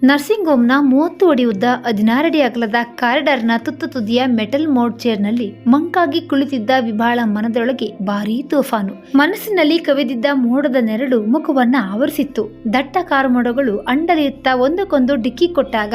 Nursing ಹೋಮ್ನ 30 ಅಡಿ ಉದ್ದ 16 ಅಡಿ ಅಗಲದ ಕಾರಿಡಾರ್ನ ತುತ್ತ ತುದಿಯ ಮೆಟಲ್ ಮೋಡ್ ಚೇರ್ನಲ್ಲಿ ಮಂಕಾಗಿ ಕುಳಿತಿದ್ದ ವಿಭಾಳ ಮನದೊಳಗೆ ಭಾರೀ ತೂಫಾನು. ಮನಸ್ಸಿನಲ್ಲಿ ಕವಿದಿದ್ದ ಮೋಡದ ನೆರಳು ಮುಖವನ್ನ ಆವರಿಸಿತ್ತು. ದಟ್ಟ ಕಾರುಮೋಡಗಳು ಅಂಡಲಿಯುತ್ತ ಒಂದಕ್ಕೊಂದು ಡಿಕ್ಕಿ ಕೊಟ್ಟಾಗ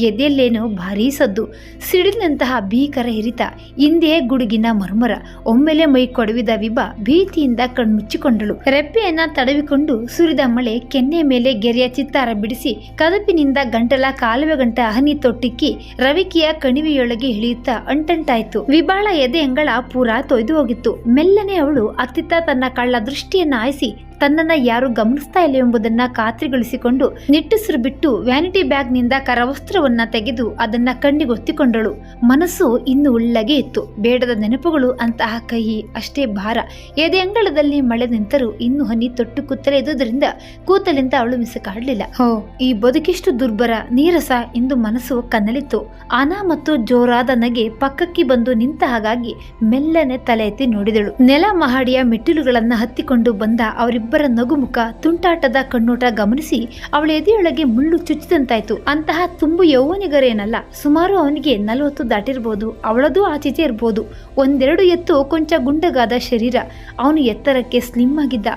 ಎದೆಯಲ್ಲೇನೋ ಭಾರೀ ಸದ್ದು, ಸಿಡಿಲಿನಂತಹ ಭೀಕರ ಹಿರಿತ, ಹಿಂದೆಯೇ ಗುಡುಗಿನ ಮರ್ಮರ. ಒಮ್ಮೆಲೆ ಮೈ ಕೊಡವಿದ ವಿಭಾ ಭೀತಿಯಿಂದ ಕಣ್ಮುಚ್ಚಿಕೊಂಡಳು. ರೆಪ್ಪೆಯನ್ನ ತಡವಿಕೊಂಡು ಸುರಿದ ಮಳೆ ಕೆನ್ನೆ ಮೇಲೆ ಗೆರೆಯ ಚಿತ್ತಾರ ಬಿಡಿಸಿ ಕದಪಿನಿಂದ ಗಂಟಲ ಕಾಲುವೆ ಗಂಟ ಹನಿ ತೊಟ್ಟಿಕ್ಕಿ ರವಿಕಿಯ ಕಣಿವೆಯೊಳಗೆ ಇಳಿಯುತ್ತಾ ಅಂಟಂಟಾಯ್ತು. ವಿಭಾಳ ಎದೆ ಅಂಗಳ ಪೂರಾ ತೊಯ್ದು ಹೋಗಿತ್ತು. ಮೆಲ್ಲನೆ ಅವಳು ಅತ್ತಿತ್ತ ತನ್ನ ಕಳ್ಳ ದೃಷ್ಟಿಯನ್ನ ಹಾಯಿಸಿ ತನ್ನನ್ನ ಯಾರು ಗಮನಿಸ್ತಾ ಇಲ್ಲ ಎಂಬುದನ್ನ ಖಾತ್ರಿಗೊಳಿಸಿಕೊಂಡು ನಿಟ್ಟುಸಿರು ಬಿಟ್ಟು ವ್ಯಾನಿಟಿ ಬ್ಯಾಗ್ ನಿಂದ ಕರವಸ್ತ್ರವನ್ನ ತೆಗೆದು ಅದನ್ನ ಕಣ್ಣಿಗೊತ್ತಿಕೊಂಡಳು. ಮನಸ್ಸು ಇನ್ನು ಉಳ್ಳಗೆ ಇತ್ತು. ಬೇಡದ ನೆನಪುಗಳು ಅಂತಹ ಕಹಿ, ಅಷ್ಟೇ ಭಾರ. ಎದೆ ಅಂಗಳದಲ್ಲಿ ಮಳೆ ನಿಂತರೂ ಇನ್ನು ಹನಿ ತೊಟ್ಟು ಕುತ್ತಲೇ ಇದ್ದುದರಿಂದ ಕೂತಲಿಂದ ಅವಳು ಮಿಸುಕಾಡ್ಲಿಲ್ಲ. ಹೋ, ಈ ಬದುಕಿಷ್ಟು ದುರ್ಬರ, ನೀರಸ ಎಂದು ಮನಸ್ಸು ಕನ್ನಲಿತ್ತು. ಆನಾ ಮತ್ತು ಜೋರಾದ ನಗೆ ಪಕ್ಕಕ್ಕೆ ಬಂದು ನಿಂತ ಹಾಗಾಗಿ ಮೆಲ್ಲನೆ ತಲೆ ಎತ್ತಿ ನೋಡಿದಳು. ನೆಲ ಮಹಡಿಯ ಮೆಟ್ಟಿಲುಗಳನ್ನ ಹತ್ತಿಕೊಂಡು ಬಂದ ಅವರಿಬ್ಬರ ನಗುಮುಖ, ತುಂಟಾಟದ ಕಣ್ಣೋಟ ಗಮನಿಸಿ ಅವಳ ಎದೆಯೊಳಗೆ ಮುಳ್ಳು ಚುಚ್ಚಿದಂತಾಯ್ತು. ಅಂತಹ ತುಂಬು ಯೌವನಿಗರೇನಲ್ಲ, ಸುಮಾರು ಅವನಿಗೆ 40 ದಾಟಿರ್ಬೋದು. ಅವಳದು ಆಚೀಚೆ ಇರ್ಬೋದು. ಒಂದೆರಡು ಎತ್ತು ಕೊಂಚ ಗುಂಡಗಾದ ಶರೀರ. ಅವನು ಎತ್ತರಕ್ಕೆ ಸ್ಲಿಮ್ ಆಗಿದ್ದ.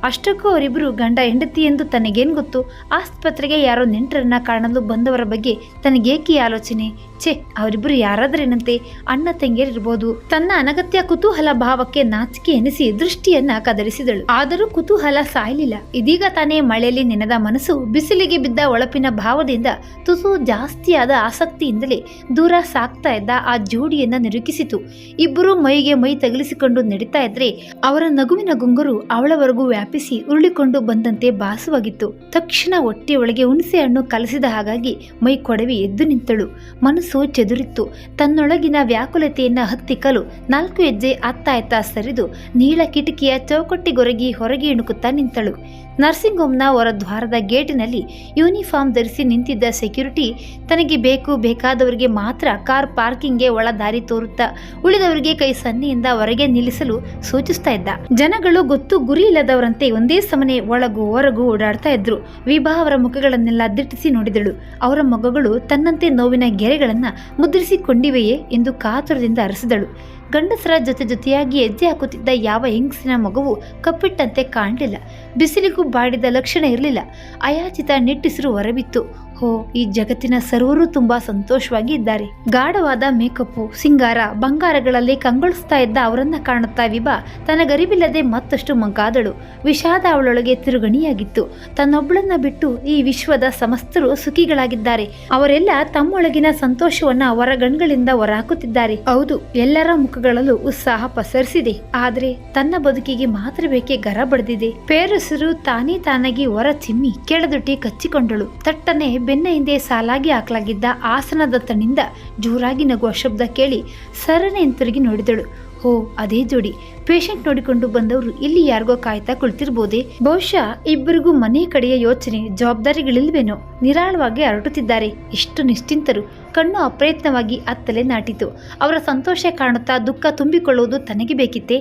ಅಷ್ಟಕ್ಕೂ ಅವರಿಬ್ಬರು ಗಂಡ ಹೆಂಡತಿ ಎಂದು ತನಗೇನು ಗೊತ್ತು? ಆಸ್ಪತ್ರೆಗೆ ಯಾರೋ ನೆಂಟರನ್ನ ಕಾಣಲು ಬಂದವರ ಬಗ್ಗೆ ತನಗೇಕೆ ಆಲೋಚನೆ? ಛೆ, ಅವರಿಬ್ಬರು ಯಾರಾದ್ರೇನಂತೆ, ಅಣ್ಣ ತಂಗಿಯರಿರ್ಬೋದು. ತನ್ನ ಅನಗತ್ಯ ಕುತೂಹಲ ಭಾವಕ್ಕೆ ನಾಚಿಕೆ ಎನಿಸಿ ದೃಷ್ಟಿಯನ್ನ ಕದರಿಸಿದಳು. ಆದರೂ ಕುತೂಹಲ ಸಾಯಲಿಲ್ಲ. ಇದೀಗ ತಾನೇ ಮಳೆಯಲ್ಲಿ ನೆನೆದ ಮನಸ್ಸು ಬಿಸಿಲಿಗೆ ಬಿದ್ದ ಒಳಪಿನ ಭಾವದಿಂದ ತುಸು ಜಾಸ್ತಿಯಾದ ಆಸಕ್ತಿಯಿಂದಲೇ ದೂರ ಸಾಕ್ತಾ ಇದ್ದ ಆ ಜೋಡಿಯನ್ನ ನಿರೂಪಿಸಿತು. ಇಬ್ಬರು ಮೈಗೆ ಮೈ ತಗಲಿಸಿಕೊಂಡು ನಡೀತಾ ಇದ್ರೆ ಅವರ ನಗುವಿನ ಗುಂಗುರು ಅವಳವರೆಗೂ ವ್ಯಾಪಿಸಿ ಉರುಳಿಕೊಂಡು ಬಂದಂತೆ ಭಾಸವಾಗಿತ್ತು. ತಕ್ಷಣ ಹೊಟ್ಟೆಯೊಳಗೆ ಹುಣಸೆ ಹಣ್ಣು ಕಲಸಿದ ಹಾಗಾಗಿ ಮೈ ಕೊಡವಿ ಎದ್ದು ನಿಂತಳು. ಮನಸ್ಸು ಚೆದುರಿತ್ತು. ತನ್ನೊಳಗಿನ ವ್ಯಾಕುಲತೆಯನ್ನ ಹತ್ತಿಕ್ಕಲು 4 ಹೆಜ್ಜೆ ಅತ್ತ ಸರಿದು ನೀಳ ಕಿಟಕಿಯ ಚೌಕಟ್ಟಿಗೊರಗಿ ಹೊರಗೆ ಇಣುಕುತ್ತಾ ನಿಂತಳು. ನರ್ಸಿಂಗ್ ಹೋಮ್ನ ಹೊರ ದ್ವಾರದ ಗೇಟಿನಲ್ಲಿ ಯೂನಿಫಾರ್ಮ್ ಧರಿಸಿ ನಿಂತಿದ್ದ ಸೆಕ್ಯೂರಿಟಿ ತನಗೆ ಬೇಕಾದವರಿಗೆ ಮಾತ್ರ ಕಾರ್ ಪಾರ್ಕಿಂಗ್ಗೆ ಒಳ ದಾರಿ ತೋರುತ್ತಾ ಉಳಿದವರಿಗೆ ಕೈ ಸನ್ನೆಯಿಂದ ಹೊರಗೆ ನಿಲ್ಲಿಸಲು ಸೂಚಿಸ್ತಾ ಇದ್ದ. ಜನಗಳು ಗೊತ್ತು ಗುರಿ ಇಲ್ಲದವರಂತೆ ಒಂದೇ ಸಮನೆ ಒಳಗೂ ಹೊರಗೂ ಓಡಾಡ್ತಾ ಇದ್ರು. ವಿಭಾ ಅವರ ಮುಖಗಳನ್ನೆಲ್ಲ ದಿಟ್ಟಿಸಿ ನೋಡಿದಳು. ಅವರ ಮೊಗಗಳು ತನ್ನಂತೆ ನೋವಿನ ಗೆರೆಗಳನ್ನ ಮುದ್ರಿಸಿಕೊಂಡಿವೆಯೇ ಎಂದು ಕಾತುರದಿಂದ ಅರಸಿದಳು. ಗಂಡಸರ ಜೊತೆಯಾಗಿ ಹೆಜ್ಜೆ ಹಾಕುತ್ತಿದ್ದ ಯಾವ ಹೆಂಗಸಿನ ಮಗುವು ಕಪ್ಪಿಟ್ಟಂತೆ ಕಾಣಲಿಲ್ಲ. ಬಿಸಿಲಿಗೂ ಬಾಡಿದ ಲಕ್ಷಣ ಇರಲಿಲ್ಲ. ಅಯಾಚಿತ ನಿಟ್ಟುಸಿರು ಹೊರಬಿತ್ತು. ಹೋ, ಈ ಜಗತ್ತಿನ ಸರ್ವರೂ ತುಂಬಾ ಸಂತೋಷವಾಗಿ ಇದ್ದಾರೆ. ಗಾಢವಾದ ಮೇಕಪ್ಪು, ಸಿಂಗಾರ, ಬಂಗಾರಗಳಲ್ಲಿ ಕಂಗೊಳಿಸ್ತಾ ಇದ್ದ ಅವರನ್ನ ಕಾಣುತ್ತಾ ವಿಭಾ ತನಗರಿವಿಲ್ಲದೆ ಮತ್ತಷ್ಟು ಮಂಕಾದಳು. ವಿಷಾದ ಅವಳೊಳಗೆ ತಿರುಗಣಿಯಾಗಿತ್ತು. ತನ್ನೊಬ್ಬಳನ್ನ ಬಿಟ್ಟು ಈ ವಿಶ್ವದ ಸಮಸ್ತರು ಸುಖಿಗಳಾಗಿದ್ದಾರೆ. ಅವರೆಲ್ಲ ತಮ್ಮೊಳಗಿನ ಸಂತೋಷವನ್ನ ಹೊರಗಣ್ಗಳಿಂದ ಹೊರಹಾಕುತ್ತಿದ್ದಾರೆ. ಹೌದು, ಎಲ್ಲರ ಮುಖಗಳಲ್ಲೂ ಉತ್ಸಾಹ ಪಸರಿಸಿದೆ. ಆದ್ರೆ ತನ್ನ ಬದುಕಿಗೆ ಮಾತ್ರ ಬೇಕೆ ಗರ ಬಡಿದಿದೆ. ಪೇರಸಿರು ತಾನಾಗಿ ಹೊರ ಚಿಮ್ಮಿ ಕೆಳದುಟ್ಟಿ ಕಚ್ಚಿಕೊಂಡಳು. ತಟ್ಟನೆ ಬೆನ್ನ ಹಿಂದೆ ಸಾಲಾಗಿ ಹಾಕಲಾಗಿದ್ದ ಆಸನದತ್ತನಿಂದ ಜೋರಾಗಿ ನಗುವ ಶಬ್ದ ಕೇಳಿ ಸರನೆ ಹಿಂತಿರುಗಿ ನೋಡಿದಳು. ಹೋ, ಅದೇ ಜೋಡಿ. ಪೇಷಂಟ್ ನೋಡಿಕೊಂಡು ಬಂದವರು ಇಲ್ಲಿ ಯಾರಿಗೋ ಕಾಯ್ತಾ ಕುಳಿತಿರ್ಬೋದೇ? ಬಹುಶಃ ಇಬ್ಬರಿಗೂ ಮನೆ ಕಡೆಯ ಯೋಚನೆ, ಜವಾಬ್ದಾರಿಗಳಿಲ್ವೇನೋ. ನಿರಾಳವಾಗಿ ಹರಟುತ್ತಿದ್ದಾರೆ. ಎಷ್ಟು ನಿಶ್ಚಿಂತರು. ಕಣ್ಣು ಅಪ್ರಯತ್ನವಾಗಿ ಅತ್ತಲೇ ನಾಟಿತು. ಅವರ ಸಂತೋಷ ಕಾಣುತ್ತಾ ದುಃಖ ತುಂಬಿಕೊಳ್ಳುವುದು ತನಗೆ ಬೇಕಿತ್ತೆ.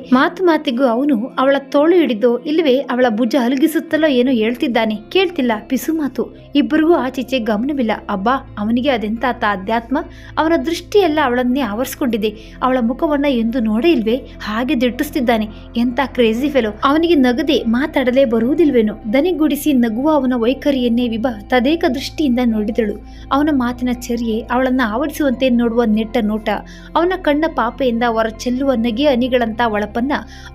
ಮಾತಿಗೂ ಅವನು ಅವಳ ತೋಳು ಹಿಡಿದೋ ಇಲ್ಲವೇ ಅವಳ ಭುಜ ಹಲಗಿಸುತ್ತಲೋ ಏನೋ ಹೇಳ್ತಿದ್ದಾನೆ. ಕೇಳ್ತಿಲ್ಲ, ಪಿಸು ಮಾತು. ಇಬ್ಬರಿಗೂ ಆಚೀಚೆ ಗಮನವಿಲ್ಲ. ಅಬ್ಬಾ, ಅವನಿಗೆ ಅದೆಂತ ಅಧ್ಯಾತ್ಮ. ಅವನ ದೃಷ್ಟಿಯೆಲ್ಲ ಅವಳನ್ನೇ ಆವರಿಸಿಕೊಂಡಿದೆ. ಅವಳ ಮುಖವನ್ನ ಎಂದು ನೋಡೇ ಇಲ್ವೇ? ಹಾಗೆ ದಿಟ್ಟಿಸ್ತಿದ್ದಾನೆ. ಎಂತ ಕ್ರೇಜಿ ಫೆಲೋ. ಅವನಿಗೆ ನಗದೆ ಮಾತಾಡಲೇ ಬರುವುದಿಲ್ವೇನೋ? ದನಿಗೂಡಿಸಿ ನಗುವ ಅವನ ವೈಖರಿಯನ್ನೇ ವಿಭಾ ತದೇಕ ದೃಷ್ಟಿಯಿಂದ ನೋಡಿದಳು. ಅವನ ಮಾತಿನ ಚರ್ಯೆ, ಅವಳನ್ನ ಆವರಿಸುವಂತೆ ನೋಡುವ ನೆಟ್ಟ ನೋಟ, ಅವನ ಕಣ್ಣ ಪಾಪೆಯಿಂದ ಹೊರ ಚೆಲ್ಲುವ ನಗೆ ಹನಿಗಳಂತ ಒಳಪನ್ನ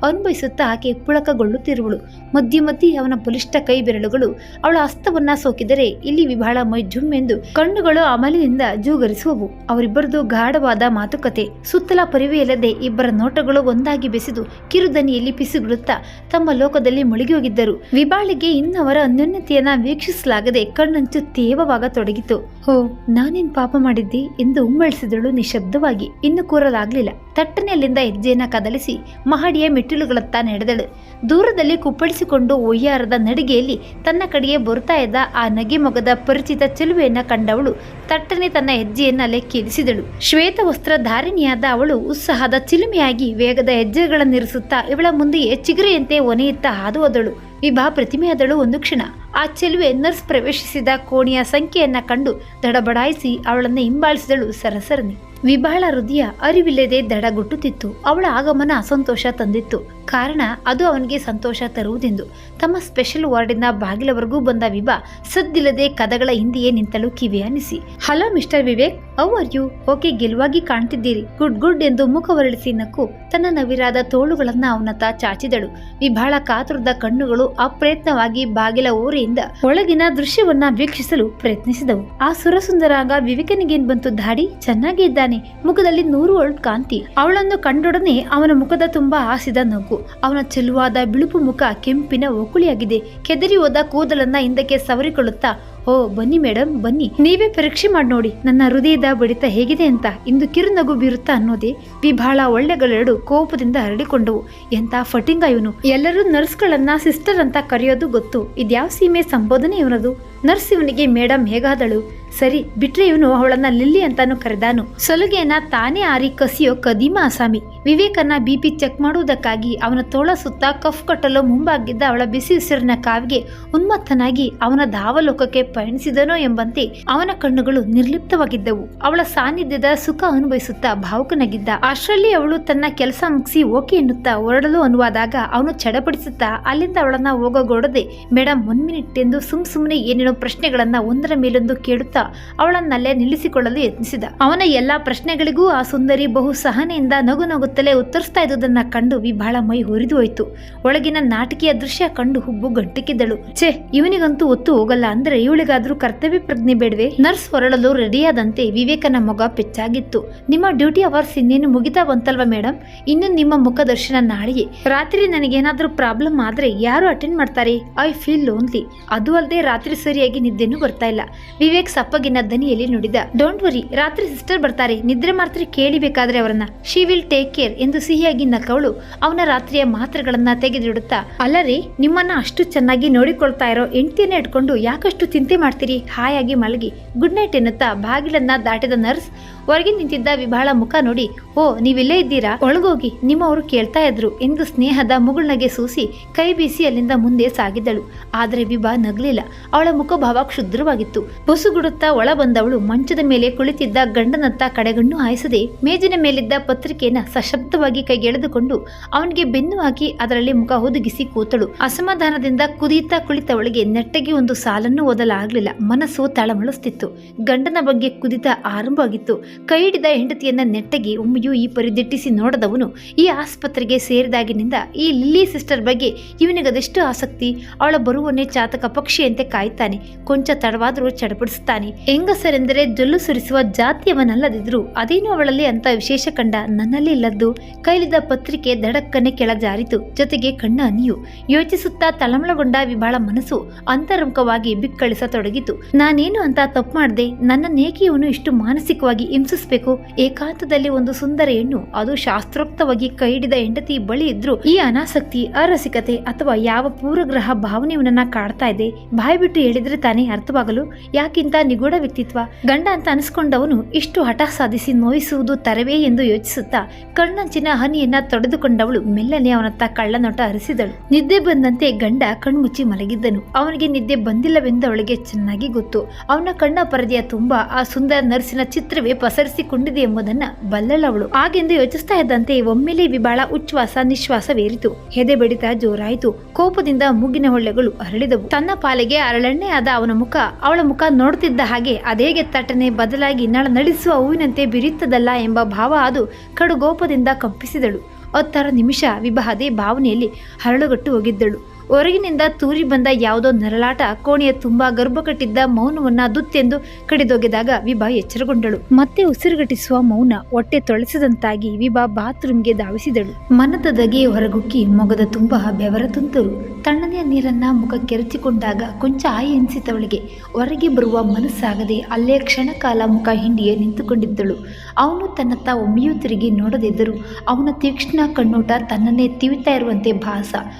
ಅನುಭವಿಸುತ್ತಾ ಆಕೆ ಪುಳಕಗೊಳ್ಳುತ್ತಿರುವಳು. ಮಧ್ಯೆ ಅವನ ಬಲಿಷ್ಠ ಕೈ ಬೆರಳುಗಳು ಅವಳ ಹಸ್ತವನ್ನ ಸೋಕಿದರೆ ಇಲ್ಲಿ ವಿಭಾಳ ಮೈ ಜುಮ್ಮೆಂದು ಕಣ್ಣುಗಳು ಅಮಲಿನಿಂದ ಜೂಗರಿಸುವವು. ಅವರಿಬ್ಬರದು ಗಾಢವಾದ ಮಾತುಕತೆ. ಸುತ್ತಲ ಪರಿವೆಯಲ್ಲದೆ ಇಬ್ಬರ ನೋಟಗಳು ಒಂದಾಗಿ ಬೆಸೆದು ಕಿರುದನಿಯಲ್ಲಿ ಪಿಸುಗುಡುತ್ತಾ ತಮ್ಮ ಲೋಕದಲ್ಲಿ ಮುಳುಗಿ ಹೋಗಿದ್ದರು. ವಿಭಾಳಿಗೆ ಇನ್ನವರ ಅನ್ಯೋನ್ಯತೆಯನ್ನ ವೀಕ್ಷಿಸಲಾಗದೆ ಕಣ್ಣಂಚು ತೇವವಾಗತೊಡಗಿತು. ಹೋ, ನಾನೇನ್ ಪಾಪ ಮಾಡಿದ್ದೆ ಎಂದು ಉಮ್ಮಳಿಸಿದಳು ನಿಶಬ್ದವಾಗಿ. ಇನ್ನು ಕೂರಲಾಗ್ಲಿಲ್ಲ. ತಟ್ಟನೆ ಅಲ್ಲಿಂದ ಹೆಜ್ಜೆಯನ್ನ ಕದಲಿಸಿ ಮಹಡಿಯ ಮೆಟ್ಟಿಲುಗಳತ್ತ ನಡೆದಳು. ದೂರದಲ್ಲಿ ಕುಪ್ಪಳಿಸಿಕೊಂಡು ಒಯ್ಯಾರದ ನಡಿಗೆಯಲ್ಲಿ ತನ್ನ ಕಡೆಗೆ ಬರುತ್ತಾ ಇದ್ದ ಆ ನಗೆ ಮೊಗದ ಪರಿಚಿತ ಚೆಲುವೆಯನ್ನ ಕಂಡವಳು ತಟ್ಟನೆ ತನ್ನ ಹೆಜ್ಜೆಯನ್ನ ಲೆಕ್ಕಿರಿಸಿದಳು. ಶ್ವೇತ ವಸ್ತ್ರ ಧಾರಿಣಿಯಾದ ಅವಳು ಉತ್ಸಾಹದ ಚಿಲುಮೆಯಾಗಿ ವೇಗದ ಹೆಜ್ಜೆಗಳನ್ನು ನಿಲ್ಲಿಸುತ್ತಾ ಇವಳ ಮುಂದೆಯೇ ಚಿಗುರೆಯಂತೆ ಒನೆಯುತ್ತಾ ಹಾದು ಹೋದಳು. ವಿಭಾ ಪ್ರತಿಮೆಯಾದಳು. ಒಂದು ಕ್ಷಣ ಆ ಚೆಲುವೆ ನರ್ಸ್ ಪ್ರವೇಶಿಸಿದ ಕೋಣೆಯ ಸಂಖ್ಯೆಯನ್ನ ಕಂಡು ದಡಬಡಾಯಿಸಿ ಅವಳನ್ನು ಹಿಂಬಾಲಿಸಿದಳು ಸರಸರನೆ. ವಿಭಾಳ ಹೃದಯ ಅರಿವಿಲ್ಲದೆ ದಡಗುಟ್ಟುತ್ತಿತ್ತು. ಅವಳ ಆಗಮನ ಅಸಂತೋಷ ತಂದಿತ್ತು. ಕಾರಣ ಅದು ಅವನಿಗೆ ಸಂತೋಷ ತರುವುದೆಂದು. ತಮ್ಮ ಸ್ಪೆಷಲ್ ವಾರ್ಡಿನ ಬಾಗಿಲವರೆಗೂ ಬಂದ ವಿಭಾ ಸದ್ದಿಲ್ಲದೆ ಕದಗಳ ಹಿಂದೆಯೇ ನಿಂತಳು ಕಿವಿಯಾನಿಸಿ. Hello mister Vivek, how are you? Okay, ಗೆಲುವಾಗಿ ಕಾಣ್ತಿದ್ದೀರಿ. ಗುಡ್ ಗುಡ್ ಎಂದು ಮುಖವರಳಿಸಿ ನಕ್ಕು ತನ್ನ ನವಿರಾದ ತೋಳುಗಳನ್ನ ಅವನತ್ತ ಚಾಚಿದಳು. ವಿಭಾಳ ಕಾತುರದ ಕಣ್ಣುಗಳು ಅಪ್ರಯತ್ನವಾಗಿ ಬಾಗಿಲ ಓರೆಯಿಂದ ಒಳಗಿನ ದೃಶ್ಯವನ್ನ ವೀಕ್ಷಿಸಲು ಪ್ರಯತ್ನಿಸಿದವು. ಆ ಸುರಸುಂದರಾಂಗ ವಿವೇಕನಿಗೇನ್ ಬಂತು ದಾಡಿ? ಚೆನ್ನಾಗಿ ಇದ್ದಾನೆ. ಮುಖದಲ್ಲಿ 100 ವೋಲ್ಟ್ ಕಾಂತಿ. ಅವಳನ್ನು ಕಂಡೊಡನೆ ಅವನ ಮುಖದ ತುಂಬಾ ಹಾಸಿದ ನಗು. ಅವನ ಚೆಲುವಾದ ಬಿಳುಪು ಮುಖ ಕೆಂಪಿನ ಒಕುಳಿಯಾಗಿದೆ. ಕೆದರಿ ಹೋದ ಕೂದಲನ್ನ ಹಿಂದಕ್ಕೆ ಸವರಿಕೊಳ್ಳುತ್ತಾ, ಓ ಬನ್ನಿ ಮೇಡಮ್, ಬನ್ನಿ, ನೀವೇ ಪರೀಕ್ಷೆ ಮಾಡಿ ನೋಡಿ ನನ್ನ ಹೃದಯದ ಬಡಿತ ಹೇಗಿದೆ ಅಂತ ಇಂದು ಕಿರುನಗು ಬೀರುತ್ತಾ ಅನ್ನೋದೇ ವಿಭಾಳ ಒಳ್ಳೆಗಳೆರಡು ಕೋಪದಿಂದ ಹರಡಿಕೊಂಡವು. ಎಂತ ಫಟಿಂಗ ಇವನು! ಎಲ್ಲರೂ ನರ್ಸ್ಗಳನ್ನ ಸಿಸ್ಟರ್ ಅಂತ ಕರೆಯೋದು ಗೊತ್ತು. ಇದ್ಯಾವ ಸೀಮೆ ಸಂಬೋಧನೆ ಇವನದು? ನರ್ಸ್ ಇವನಿಗೆ ಮೇಡಮ್ ಹೇಗಾದಳು? ಸರಿ ಬಿಟ್ರೆ ಇವನು ಅವಳನ್ನ ಲಿಲ್ಲಿ ಅಂತಾನು ಕರೆದಾನು. ಸಲುಗೆಯನ್ನ ತಾನೇ ಆರಿ ಕಸಿಯೋ ಕದೀಮ ಅಸಾಮಿ. ವಿವೇಕನ್ನ ಬಿಪಿ ಚೆಕ್ ಮಾಡುವುದಕ್ಕಾಗಿ ಅವನ ತೋಳ ಸುತ್ತ ಕಫ್ ಕಟ್ಟಲು ಮುಂಬಾಗಿದ್ದ ಅವಳ ಬಿಸಿ ಉಸಿರಿನ ಕಾವಿಗೆ ಉನ್ಮತ್ತನಾಗಿ ಅವನ ಧಾವಲೋಕಕ್ಕೆ ಪಯಣಿಸಿದನೋ ಎಂಬಂತೆ ಅವನ ಕಣ್ಣುಗಳು ನಿರ್ಲಿಪ್ತವಾಗಿದ್ದವು. ಅವಳ ಸಾನ್ನಿಧ್ಯದ ಸುಖ ಅನುಭವಿಸುತ್ತಾ ಭಾವುಕನಾಗಿದ್ದ. ಅಷ್ಟರಲ್ಲಿ ಅವಳು ತನ್ನ ಕೆಲಸ ಮುಗಿಸಿ ಓಕೆ ಎನ್ನುತ್ತಾ ಹೊರಡಲು ಅನುವಾದಾಗ ಅವನು ಚಡಪಡಿಸುತ್ತಾ ಅಲ್ಲಿಂದ ಅವಳನ್ನ ಹೋಗಗೊಡದೆ, ಮೇಡಮ್ 1 ಮಿನಿಟ್ ಎಂದು ಸುಮ್ಮನೆ ಏನೇನೋ ಪ್ರಶ್ನೆಗಳನ್ನ ಒಂದರ ಮೇಲೊಂದು ಕೇಳುತ್ತಾ ಅವಳನ್ನಲ್ಲೇ ನಿಲ್ಲಿಸಿಕೊಳ್ಳಲು ಯತ್ನಿಸಿದ. ಅವನ ಎಲ್ಲಾ ಪ್ರಶ್ನೆಗಳಿಗೂ ಆ ಸುಂದರಿ ಬಹು ಸಹನೆಯಿಂದ ನಗು ನಗುತ್ತಲೇ ಉತ್ತರಿಸ್ತಾ ಇದ್ದುದನ್ನ ಕಂಡು ವಿಭಾಳ ಮೈ ಹುರಿದು ಹೋಯಿತು. ಒಳಗಿನ ನಾಟಕೀಯ ದೃಶ್ಯ ಕಂಡು ಹುಬ್ಬು ಗಂಟಿಕ್ಕಿದ್ದಳು. ಛೇ, ಇವನಿಗಂತೂ ಒತ್ತು ಹೋಗಲ್ಲ ಅಂದ್ರೆ ಇವಳಿಗಾದ್ರೂ ಕರ್ತವ್ಯ ಪ್ರಜ್ಞೆ ಬೇಡವೆ? ನರ್ಸ್ ಹೊರಡಲು ರೆಡಿಯಾದಂತೆ ವಿವೇಕನ ಮೊಗ ಪೆಚ್ಚಾಗಿತ್ತು. ನಿಮ್ಮ ಡ್ಯೂಟಿ ಅವರ್ಸ್ ಇನ್ನೇನು ಮುಗಿತಾ ಬಂತಲ್ವಾ ಮೇಡಮ್? ಇನ್ನು ನಿಮ್ಮ ಮುಖ ದರ್ಶನ ನಾಳೆಯೇ. ರಾತ್ರಿ ನನಗೇನಾದ್ರೂ ಪ್ರಾಬ್ಲಮ್ ಆದ್ರೆ ಯಾರು ಅಟೆಂಡ್ ಮಾಡ್ತಾರೆ? I feel lonely. ಅದು ಅಲ್ಲದೆ ರಾತ್ರಿ ಸರಿಯಾಗಿ ನಿದ್ದೆನೂ ಬರ್ತಾ ಇಲ್ಲ. ವಿವೇಕ್ ಸಪ್ಪಗಿನ ದನಿಯಲ್ಲಿ ನುಡಿದ. ಡೋಂಟ್ ವರಿ, ರಾತ್ರಿ ಸಿಸ್ಟರ್ ಬರ್ತಾರೆ, ನಿದ್ರೆ ಮಾಡ್ತಾರೆ, ಕೇಳಿಬೇಕಾದ್ರೆ ಅವರನ್ನ. ಶಿ ವಿಲ್ ಟೇಕ್ ಕೇರ್ ಎಂದು ಸಿಹಿಯಾಗಿ ನಕ್ಕವಳು ಅವನ ರಾತ್ರಿಯ ಮಾತ್ರೆಗಳನ್ನ ತೆಗೆದಿಡುತ್ತಾ, ಅಲ್ಲರಿ ನಿಮ್ಮನ್ನ ಅಷ್ಟು ಚೆನ್ನಾಗಿ ನೋಡಿಕೊಳ್ತಾ ಇರೋ ಹೆಂಡತಿಯನ್ನ ಇಟ್ಕೊಂಡು ಯಾಕಷ್ಟು ಚಿಂತೆ ಮಾಡ್ತೀರಿ? ಹಾಯಾಗಿ ಮಲಗಿ, ಗುಡ್ ನೈಟ್ ಎನ್ನುತ್ತಾ ಬಾಗಿಲನ್ನ ದಾಟಿದ ನರ್ಸ್ ಹೊರಗೆ ನಿಂತಿದ್ದ ವಿಭಾಳ ಮುಖ ನೋಡಿ, ಓ ನೀವಿಲ್ಲೇ ಇದ್ದೀರಾ, ಒಳಗೋಗಿ, ನಿಮ್ಮವರು ಕೇಳ್ತಾ ಇದ್ರು ಎಂದು ಸ್ನೇಹದ ಮುಗುಳ್ನಗೆ ಸೂಸಿ ಕೈ ಬೀಸಿ ಅಲ್ಲಿಂದ ಮುಂದೆ ಸಾಗಿದ್ದಳು. ಆದರೆ ವಿಭಾ ನಗಲಿಲ್ಲ. ಅವಳ ಮುಖಭಾವ ಕ್ಷುದ್ರವಾಗಿತ್ತು. ಬೊಸುಗುಡುತ್ತಾ ಒಳ ಬಂದವಳು ಮಂಚದ ಮೇಲೆ ಕುಳಿತಿದ್ದ ಗಂಡನತ್ತ ಕಡೆಗಣ್ಣು ಹಾಯಿಸದೆ ಮೇಜಿನ ಮೇಲಿದ್ದ ಪತ್ರಿಕೆಯನ್ನ ಸಶಬ್ದವಾಗಿ ಕೈಗೆಳೆದುಕೊಂಡು ಅವನಿಗೆ ಬೆನ್ನು ಹಾಕಿ ಅದರಲ್ಲಿ ಮುಖ ಹುದುಗಿಸಿ ಕೂತಳು. ಅಸಮಾಧಾನದಿಂದ ಕುದಿಯುತ್ತಾ ಕುಳಿತವಳಿಗೆ ನೆಟ್ಟಗೆ ಒಂದು ಸಾಲನ್ನು ಓದಲಾಗಲಿಲ್ಲ. ಮನಸ್ಸು ತಳಮಳಿಸುತ್ತಿತ್ತು. ಗಂಡನ ಬಗ್ಗೆ ಕುದಿತ ಆರಂಭವಾಗಿತ್ತು. ಕೈ ಹಿಡಿದ ಹೆಂಡತಿಯನ್ನ ನೆಟ್ಟಗೆ ಒಮ್ಮೆಯೂ ಈ ಪರಿ ದಿಟ್ಟಿಸಿ ನೋಡದವನು ಈ ಆಸ್ಪತ್ರೆಗೆ ಸೇರಿದಾಗಿನಿಂದ ಈ ಲಿಲ್ಲಿ ಸಿಸ್ಟರ್ ಬಗ್ಗೆ ಇವನಿಗದೆಷ್ಟು ಆಸಕ್ತಿ! ಅವಳ ಬರುವನ್ನೇ ಚಾತಕ ಪಕ್ಷಿಯಂತೆ ಕಾಯ್ತಾನೆ. ಕೊಂಚ ತಡವಾದರೂ ಚಡಪಡಿಸುತ್ತಾನೆ. ಹೆಂಗಸರೆಂದರೆ ಜೊಲ್ಲು ಸುರಿಸುವ ಜಾತಿಯವನಲ್ಲದಿದ್ರು ಅದೇನು ಅವಳಲ್ಲಿ ಅಂತ ವಿಶೇಷ ಕಂಡ ನನ್ನಲ್ಲಿ ಇಲ್ಲದ್ದು. ಕೈಲಿದ್ದ ಪತ್ರಿಕೆ ದಡಕ್ಕನೆ ಕೆಳ ಜಾರಿತು. ಜೊತೆಗೆ ಕಣ್ಣ ಅನಿಯು. ಯೋಚಿಸುತ್ತಾ ತಳಮಳಗೊಂಡ ವಿಭಾಳ ಮನಸ್ಸು ಅಂತರ್ಮುಖವಾಗಿ ಬಿಕ್ಕಳಿಸತೊಡಗಿತು. ನಾನೇನು ಅಂತ ತಪ್ಪು ಮಾಡಿದೆ? ನನ್ನನ್ನೇಕೆ ಇವನು ಇಷ್ಟು ಮಾನಸಿಕವಾಗಿ ಹಿಂಸಿಸಬೇಕು? ಏಕಾಂತದಲ್ಲಿ ಒಂದು ಸುಂದರ ಹೆಣ್ಣು, ಅದು ಶಾಸ್ತ್ರೋಕ್ತವಾಗಿ ಕೈ ಹಿಡಿದ ಹೆಂಡತಿ ಬಳಿ ಇದ್ರು ಈ ಅನಾಸಕ್ತಿ, ಅರಸಿಕತೆ ಅಥವಾ ಯಾವ ಪೂರ್ವಗ್ರಹ ಭಾವನೆ ಇವನನ್ನ ಕಾಡ್ತಾ ಇದೆ? ಬಾಯಿ ಬಿಟ್ಟು ಹೇಳಿದ್ರೆ ತಾನೇ ಅರ್ಥವಾಗಲು. ಯಾಕಿಂತ ನಿಗೂಢ ವ್ಯಕ್ತಿತ್ವ? ಗಂಡ ಅಂತ ಅನಿಸ್ಕೊಂಡವನು ಇಷ್ಟು ಹಠ ಸಾಧಿಸಿ ನೋಯಿಸುವುದು ತರವೇ ಎಂದು ಯೋಚಿಸುತ್ತಾ ಕಣ್ಣಂಚಿನ ಹನಿಯನ್ನ ತೊಡೆದುಕೊಂಡವಳು ಮೆಲ್ಲನೆ ಅವನತ್ತ ಕಳ್ಳನೋಟ ಹರಿಸಿದಳು. ನಿದ್ದೆ ಬಂದಂತೆ ಗಂಡ ಕಣ್ಮುಚ್ಚಿ ಮಲಗಿದ್ದನು. ಅವನಿಗೆ ನಿದ್ದೆ ಬಂದಿಲ್ಲವೆಂದು ಅವಳಿಗೆ ಚೆನ್ನಾಗಿ ಗೊತ್ತು. ಅವನ ಕಣ್ಣ ಪರದೆಯ ತುಂಬಾ ಆ ಸುಂದರ ನರ್ಸಿನ ಚಿತ್ರವೇ ಪಸರಿಸಿಕೊಂಡಿದೆ ಎಂಬುದನ್ನ ಬಲ್ಲಳವಳು. ಹಾಗೆಂದು ಯೋಚಿಸ್ತಾ ಇದ್ದಂತೆ ಒಮ್ಮೆಲೆ ವಿಭಾಳ ಉಚ್ಛ್ವಾಸ ನಿಶ್ವಾಸವೇರಿತು. ಹೆದೆ ಬಡಿತ ಜೋರಾಯಿತು. ಕೋಪದಿಂದ ಮೂಗಿನ ಹೊಳ್ಳೆಗಳು ಅರಳಿದವು. ತನ್ನ ಪಾಲಿಗೆ ಅರಳೆಣ್ಣೆ ಆದ ಅವನ ಮುಖ, ಅವಳ ಮುಖ ನೋಡುತ್ತಿದ್ದ ಹಾಗೆ ಅದೇ ಗೆತ್ತಟನೆ ಬದಲಾಗಿ ನಳಿಸುವ ಹೂವಿನಂತೆ ಬಿರಿಯುತ್ತದಲ್ಲ ಎಂಬ ಭಾವ ಅದು ಕಡುಗೋಪದಿಂದ ಕಂಪಿಸಿದಳು. 10 ನಿಮಿಷ ವಿಭಾದೆ ಭಾವನೆಯಲ್ಲಿ ಹರಳುಗಟ್ಟು ಹೋಗಿದ್ದಳು. ಹೊರಗಿನಿಂದ ತೂರಿ ಬಂದ ಯಾವುದೋ ನರಳಾಟ ಕೋಣೆಯ ತುಂಬಾ ಗರ್ಭ ಕಟ್ಟಿದ್ದ ಮೌನವನ್ನ ದುತ್ತೆಂದು ಕಡಿದೊಗೆದಾಗ ವಿಭಾ ಎಚ್ಚರಗೊಂಡಳು. ಮತ್ತೆ ಉಸಿರುಗಟ್ಟಿಸುವ ಮೌನ ಹೊಟ್ಟೆ ತೊಳೆಸದಂತಾಗಿ ವಿಭಾ ಬಾತ್ರೂಮ್ಗೆ ಧಾವಿಸಿದಳು. ಮನದದಗೆ ಹೊರಗುಕ್ಕಿ ಮೊಗದ ತುಂಬಾ ಬೆವರ ತುಂತರು. ತಣ್ಣನೆಯ ನೀರನ್ನ ಮುಖಕ್ಕೆರಚಿಕೊಂಡಾಗ ಕೊಂಚ ಆಯಿ ಎನಿಸಿತವಳಿಗೆ. ಹೊರಗೆ ಬರುವ ಮನಸ್ಸಾಗದೆ ಅಲ್ಲೇ ಕ್ಷಣಕಾಲ ಮುಖ ಹಿಂಡಿಯೇ ನಿಂತುಕೊಂಡಿದ್ದಳು. ಅವನು ತನ್ನತ್ತ ಒಮ್ಮೆಯೂ ತಿರುಗಿ ನೋಡದಿದ್ದರು. ಅವನ ತೀಕ್ಷ್ಣ ಕಣ್ಣೋಟ ತನ್ನನ್ನೇ ತಿವಿತಾ ಇರುವಂತೆ ಭಾಸ.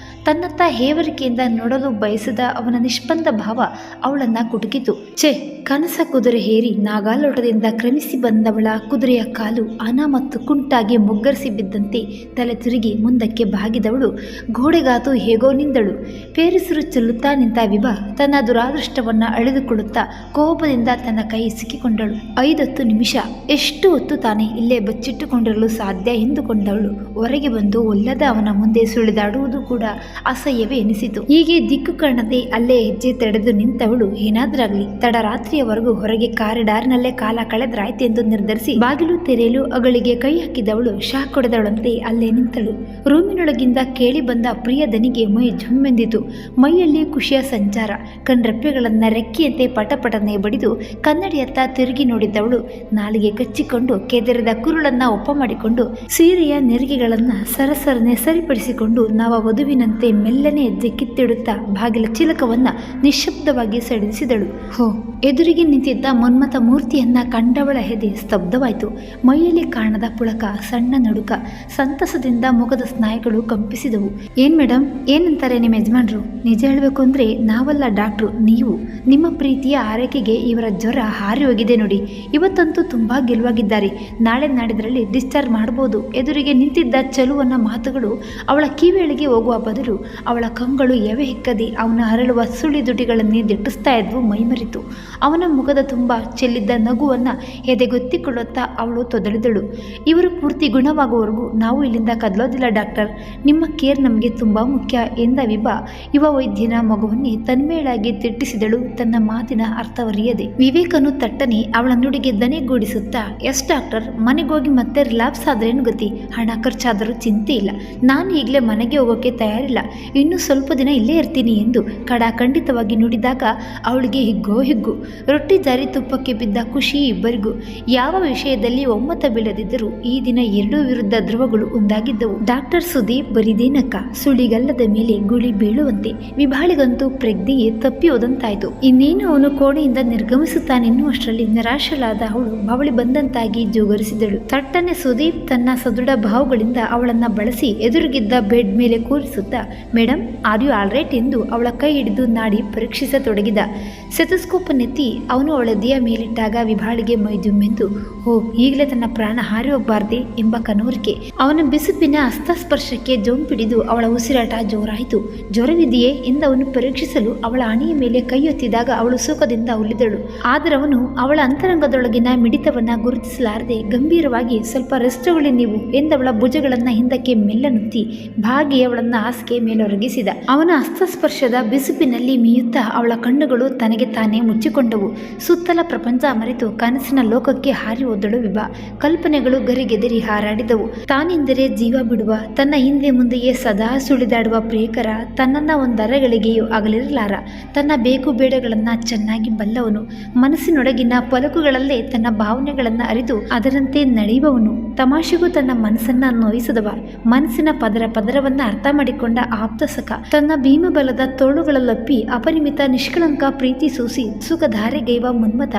ತನ್ನತ್ತ ಹೇವ ಕಲವರಿಕೆಯಿಂದ ನೋಡಲು ಬಯಸಿದ ಅವನ ನಿಷ್ಪಂದ ಭಾವ ಅವಳನ್ನ ಕುಟುಕಿತು. ಛೆ, ಕನಸ ಕುದುರೆ ಹೇರಿ ನಾಗಾಲೋಟದಿಂದ ಕ್ರಮಿಸಿ ಬಂದವಳ ಕುದುರೆಯ ಕಾಲು ಅನಾಮತ್ತು ಕುಂಟಾಗಿ ಮುಗ್ಗರಿಸಿ ಬಿದ್ದಂತೆ ತಲೆ ತಿರುಗಿ ಮುಂದಕ್ಕೆ ಬಾಗಿದವಳು ಗೋಡೆಗಾತು ಹೇಗೋ ನಿಂದಳು. ಪೇರಿಸಿರು ಚೆಲ್ಲುತ್ತಾ ನಿಂತ ವಿಭಾ ತನ್ನ ದುರಾದೃಷ್ಟವನ್ನ ಅಳೆದುಕೊಳ್ಳುತ್ತಾ ಕೋಪದಿಂದ ತನ್ನ ಕೈ ಸಿಕ್ಕಿಕೊಂಡಳು. 5-10 ನಿಮಿಷ, ಎಷ್ಟು ಹೊತ್ತು ತಾನೇ ಇಲ್ಲೇ ಬಚ್ಚಿಟ್ಟುಕೊಂಡಿರಲು ಸಾಧ್ಯ ಎಂದುಕೊಂಡವಳು ಹೊರಗೆ ಬಂದು ಒಲ್ಲದ ಅವನ ಮುಂದೆ ಸುಳಿದಾಡುವುದು ಕೂಡ ಅಸಹ್ಯವೇ ಎನಿಸಿತು. ಹೀಗೆ ದಿಕ್ಕು ಕಾಣದೆ ಅಲ್ಲೇ ಹೆಜ್ಜೆ ತಡೆದು ನಿಂತವಳು ಏನಾದ್ರಾಗ್ಲಿ ತಡರಾತ್ರಿಯವರೆಗೂ ಹೊರಗೆ ಕಾರಿಡಾರ್ನಲ್ಲೇ ಕಾಲ ಕಳೆದ್ರಾಯ್ತೆಂದು ನಿರ್ಧರಿಸಿ ಬಾಗಿಲು ತೆರೆಯಲು ಅಗಳಿಗೆ ಕೈ ಹಾಕಿದವಳು ಶಾಕ್ ಹೊಡೆದವಳಂತೆ ಅಲ್ಲೇ ನಿಂತಳು. ರೂಮಿನೊಳಗಿಂದ ಕೇಳಿ ಬಂದ ಪ್ರಿಯ ದನಿಗೆ ಮೈ ಜುಮ್ಮೆಂದಿತು. ಮೈಯಲ್ಲಿ ಖುಷಿಯ ಸಂಚಾರ. ಕಣ್ರೆಪ್ಪೆಗಳನ್ನ ರೆಕ್ಕೆಯಂತೆ ಪಟಪಟನೆ ಬಡಿದು ಕನ್ನಡಿಯತ್ತ ತಿರುಗಿ ನೋಡಿದ್ದವಳು ನಾಲಿಗೆ ಕಚ್ಚಿಕೊಂಡು ಕೆದರಿದ ಕುರುಳನ್ನ ಒಪ್ಪ ಮಾಡಿಕೊಂಡು ಸೀರೆಯ ನೆರಿಗೆಗಳನ್ನ ಸರಸರನೆ ಸರಿಪಡಿಸಿಕೊಂಡು ನವ ವಧುವಿನಂತೆ ಮೆಲ್ಲನೆ ಹೆಜ್ಜೆ ಕಿತ್ತಿಡುತ್ತಾ ಬಾಗಿಲ ಚಿಲಕವನ್ನ ನಿಶ್ಶಬ್ದವಾಗಿ ಸಡಿಲಿಸಿದಳು. ಹೋ, ಎದುರಿಗೆ ನಿಂತಿದ್ದ ಮನ್ಮಥ ಮೂರ್ತಿಯನ್ನ ಕಂಡವಳ ಎದೆ ಸ್ತಬ್ಧವಾಯಿತು. ಮೈಯಲ್ಲಿ ಕಾಣದ ಪುಳಕ, ಸಣ್ಣ ನಡುಕ, ಸಂತಸದಿಂದ ಮುಖದ ಸ್ನಾಯುಗಳು ಕಂಪಿಸಿದವು. ಏನ್ ಮೇಡಮ್, ಏನಂತಾರೆ ನಿಮ್ಮ ಯಜಮಾನ್ರು? ನಿಜ ಹೇಳಬೇಕು ಅಂದ್ರೆ ನಾವಲ್ಲ ಡಾಕ್ಟ್ರು, ನೀವು. ನಿಮ್ಮ ಪ್ರೀತಿಯ ಆರೈಕೆಗೆ ಇವರ ಜ್ವರ ಹಾರಿ ಹೋಗಿದೆ ನೋಡಿ. ಇವತ್ತಂತೂ ತುಂಬಾ ಗೆಲುವಾಗಿದ್ದಾರೆ. ನಾಳೆ ನಾಡಿದ್ರಲ್ಲಿ ಡಿಸ್ಚಾರ್ಜ್ ಮಾಡಬಹುದು. ಎದುರಿಗೆ ನಿಂತಿದ್ದ ಚಲುವನ ಮಾತುಗಳು ಅವಳ ಕಿವಿಯೊಳಗೆ ಹೋಗುವ ಬದಲು ಅವಳ ಕಂಗಳು ಎವೆ ಹೆಕ್ಕದೆ ಅವನ ಹರಳುವ ಸುಳಿ ದುಟಿಗಳನ್ನೇ ದಿಟ್ಟಿಸ್ತಾ ಇದ್ವು. ಮೈಮರಿತು. ಅವನ ಮುಖದ ತುಂಬ ಚೆಲ್ಲಿದ್ದ ನಗುವನ್ನ ಎದೆಗೊತ್ತಿಕೊಳ್ಳುತ್ತಾ ಅವಳು ತೊದಲಿದಳು. ಇವರು ಪೂರ್ತಿ ಗುಣವಾಗುವವರೆಗೂ ನಾವು ಇಲ್ಲಿಂದ ಕದಲೋದಿಲ್ಲ ಡಾಕ್ಟರ್. ನಿಮ್ಮ ಕೇರ್ ನಮಗೆ ತುಂಬಾ ಮುಖ್ಯ ಎಂದ ವಿಭಾ ಯುವ ವೈದ್ಯನ ಮಗುವನ್ನೇ ತನ್ಮೇಳಾಗಿ ತಿಟ್ಟಿಸಿದಳು, ತನ್ನ ಮಾತಿನ ಅರ್ಥವರಿಯದೆ. ವಿವೇಕನು ತಟ್ಟನೆ ಅವಳ ನುಡಿಗೆ ದನೆಗೂಡಿಸುತ್ತಾ, ಎಸ್ ಡಾಕ್ಟರ್, ಮನೆಗೋಗಿ ಮತ್ತೆ ರಿಲ್ಯಾಪ್ಸ್ ಆದ್ರೇನು ಗತಿ? ಹಣ ಖರ್ಚಾದರೂ ಚಿಂತೆ ಇಲ್ಲ. ನಾನು ಈಗಲೇ ಮನೆಗೆ ಹೋಗೋಕೆ ತಯಾರಿಲ್ಲ. ಇನ್ನು ಸ್ವಲ್ಪ ದಿನ ಇಲ್ಲೇ ಇರ್ತೀನಿ ಎಂದು ಖಂಡಿತವಾಗಿ ನುಡಿದಾಗ ಅವಳಿಗೆ ಹಿಗ್ಗು. ರೊಟ್ಟಿ ಜಾರಿ ತುಪ್ಪಕ್ಕೆ ಬಿದ್ದ ಖುಷಿ ಇಬ್ಬರಿಗೂ. ಯಾವ ವಿಷಯದಲ್ಲಿ ಒಮ್ಮತ ಬೀಳದಿದ್ದರೂ ಈ ದಿನ ಎರಡೂ ವಿರುದ್ಧ ಧ್ರುವಗಳು ಒಂದಾಗಿದ್ದವು. ಡಾಕ್ಟರ್ ಸುದೀಪ್ ಬರಿದೇನಕ್ಕ ಸುಳಿಗಲ್ಲದ ಮೇಲೆ ಗುಳಿ ಬೀಳುವಂತೆ. ವಿಭಾಳಿಗಂತೂ ಪ್ರಜ್ಞೆಯೇ ತಪ್ಪಿ ಹೋದಂತಾಯ್ತು. ಇನ್ನೇನು ಅವನು ಕೋಣೆಯಿಂದ ನಿರ್ಗಮಿಸುತ್ತಾನೆನ್ನುವಷ್ಟರಲ್ಲಿ ನಿರಾಶಲಾದ ಅವಳು ಬವಳಿ ಬಂದಂತಾಗಿ ಜೋಗರಿಸಿದಳು. ತಟ್ಟನೆ ಸುದೀಪ್ ತನ್ನ ಸದೃಢ ಭಾವಗಳಿಂದ ಅವಳನ್ನ ಬಳಸಿ ಎದುರಿಗಿದ್ದ ಬೆಡ್ ಮೇಲೆ ಕೂರಿಸುತ್ತಾ, madam, are you all right ಎಂದು ಅವಳ ಕೈ ಹಿಡಿದು ನಾಡಿ ಪರೀಕ್ಷಿಸತೊಡಗಿದ. ಸೆತಸ್ಕೋಪ್ ನೆತ್ತಿ ಅವನು ಅವಳ ಎದೆಯ ಮೇಲಿಟ್ಟಾಗ ವಿಭಾಳಿಗೆ ಮೈದುಮ್ಮೆಂದು, ಓ, ಈಗಲೇ ತನ್ನ ಪ್ರಾಣ ಹಾರಿ ಹೋಗಬಾರ್ದೆ ಎಂಬ ಕನವರಿಕೆ. ಅವನ ಬಿಸುಪಿನ ಹಸ್ತಸ್ಪರ್ಶಕ್ಕೆ ಜೊಂಪಿಡಿದು ಅವಳ ಉಸಿರಾಟ ಜೋರಾಯಿತು. ಜ್ವರವಿದೆಯೇ ಎಂದವನು ಪರೀಕ್ಷಿಸಲು ಅವಳ ಹಣೆಯ ಮೇಲೆ ಕೈ ಒತ್ತಿದಾಗ ಅವಳು ಸುಖದಿಂದ ಉಳಿದಳು. ಆದರವನು ಅವಳ ಅಂತರಂಗದೊಳಗಿನ ಮಿಡಿತವನ್ನ ಗುರುತಿಸಲಾರದೆ ಗಂಭೀರವಾಗಿ, ಸ್ವಲ್ಪ ರೆಸ್ಟ್ ತಗೊಳ್ಳಿ ನೀವು ಎಂದವಳ ಭುಜಗಳನ್ನ ಹಿಂದಕ್ಕೆ ಮೆಲ್ಲನುತ್ತಿ ಭಾಗಿ ಅವಳನ್ನ ಹಾಸಿಗೆ ಮೇಲೊರಗಿಸಿದ. ಅವನ ಹಸ್ತಸ್ಪರ್ಶದ ಬಿಸುಪಿನಲ್ಲಿ ಮೀಯುತ್ತಾ ಅವಳ ಕಣ್ಣುಗಳು ತನಗೆ ತಾನೇ ಮುಚ್ಚಿಕೊಂಡವು. ಸುತ್ತಲ ಪ್ರಪಂಚ ಮರೆತು ಕನಸಿನ ಲೋಕಕ್ಕೆ ಹಾರಿ ಹೋದಳು ವಿಭಾ. ಕಲ್ಪನೆಗಳು ಗರಿಗೆದರಿ ಹಾರಾಡಿದವು. ತಾನೆಂದರೆ ಜೀವ ಬಿಡುವ, ತನ್ನ ಹಿಂದೆ ಮುಂದೆಯೇ ಸದಾ ಸುಳಿದಾಡುವ ಪ್ರಿಯಕರ ತನ್ನನ್ನ ಒಂದರಗಳಿಗೆಯೂ ಆಗಲಿರಲಾರ. ತನ್ನ ಬೇಕು ಬೇಡಗಳನ್ನ ಚೆನ್ನಾಗಿ ಬಲ್ಲವನು. ಮನಸ್ಸಿನೊಳಗಿನ ಪಲಕುಗಳಲ್ಲೇ ತನ್ನ ಭಾವನೆಗಳನ್ನ ಅರಿತು ಅದರಂತೆ ನಡೆಯುವವನು. ತಮಾಷೆಗೂ ತನ್ನ ಮನಸ್ಸನ್ನ ನೋಯಿಸದವ. ಮನಸ್ಸಿನ ಪದರವನ್ನ ಅರ್ಥ ಮಾಡಿಕೊಂಡ ಆಪ್ತಸಕ. ತನ್ನ ಭೀಮಬಲದ ತೋಳುಗಳಲ್ಲಪ್ಪಿ ಅಪರಿಮಿತ ನಿಷ್ಕಳಂಕ ಪ್ರೀತಿ ಸೂಸಿ ಸುಖಧಾರೆಗೈವ ಮನ್ಮಥ.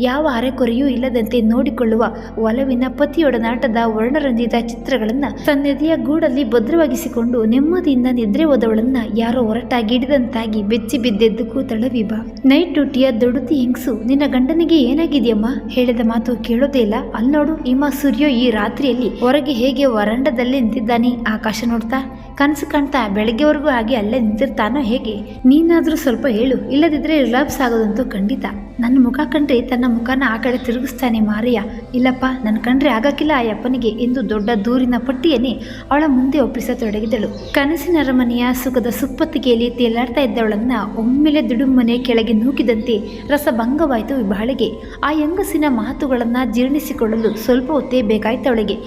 ಯಾವ ಅರೆಕೊರೆಯೂ ಇಲ್ಲದಂತೆ ನೋಡಿಕೊಳ್ಳುವ ಒಲವಿನ ಪತಿಯೊಡನಾಟದ ವರ್ಣರಂಜಿತ ಚಿತ್ರಗಳನ್ನ ತನ್ನೆದೆಯ ಗೂಡಲ್ಲಿ ಭದ್ರವಾಗಿಸಿಕೊಂಡು ನೆಮ್ಮದಿಯಿಂದ ನಿದ್ರೆ ಹೋದವಳನ್ನ ಯಾರೋ ಹೊರಟಾಗಿ ಹಿಡಿದಂತಾಗಿ ಬೆಚ್ಚಿ ಬಿದ್ದೆದ್ದು ಕೂತಳ ವಿಭಾ. ನೈಟ್ ಡ್ಯೂಟಿಯ ದೊಡುತಿ ಹೆಂಗ್ಸು, ನಿನ್ನ ಗಂಡನಿಗೆ ಏನಾಗಿದೆಯಮ್ಮ? ಹೇಳಿದ ಮಾತು ಕೇಳೋದೇ ಇಲ್ಲ. ಅಲ್ಲಿ ನೋಡು, ಇಮ್ಮ ಸೂರ್ಯ ಈ ರಾತ್ರಿಯಲ್ಲಿ ಹೊರಗೆ ಹೇಗೆ ವರಂಡದಲ್ಲಿ ನಿಂತಿದ್ದಾನೆ, ಆಕಾಶ ನೋಡ್ತಾ. ಕನಸು ಕಾಣ್ತಾ ಬೆಳಗ್ಗೆವರೆಗೂ ಹಾಗೆ ಅಲ್ಲೇ ನಿಂತಿರ್ತಾನೋ ಹೇಗೆ? ನೀನಾದ್ರೂ ಸ್ವಲ್ಪ ಹೇಳು, ಇಲ್ಲದಿದ್ರೆ ರಿಲ್ಯಾಪ್ಸ್ ಆಗೋದಂತೂ ಖಂಡಿತ. ನನ್ನ ಮುಖ ಕಂಡ್ರೆ ತನ್ನ ಮುಖನ ಆ ಕಡೆ ತಿರುಗಿಸ್ತಾನೆ ಮಾರಯ್ಯ. ಇಲ್ಲಪ್ಪ, ನನ್ನ ಕಂಡ್ರೆ ಆಗಕ್ಕಿಲ್ಲ ಆ ಅಪ್ಪನಿಗೆ ಎಂದು ದೊಡ್ಡ ದೂರಿನ ಪಟ್ಟಿಯನ್ನೇ ಅವಳ ಮುಂದೆ ಒಪ್ಪಿಸತೊಡಗಿದಳು. ಕನಸಿನ ಅರಮನೆಯ ಸುಖದ ಸುಪ್ಪತ್ತಿಗೆಯಲ್ಲಿ ತೇಲಾಡ್ತಾ ಇದ್ದವಳನ್ನ ಒಮ್ಮೆಲೆ ದುಡುಮನೆ ಕೆಳಗೆ ನೂಕಿದಂತೆ ರಸಭಂಗವಾಯಿತು ವಿಭಾಳಿಗೆ. ಆ ಹೆಂಗಸಿನ ಮಾತುಗಳನ್ನ ಜೀರ್ಣಿಸಿಕೊಳ್ಳಲು ಸ್ವಲ್ಪ ಹೊತ್ತೇ ಬೇಕಾಯ್ತವಳಿಗೆ.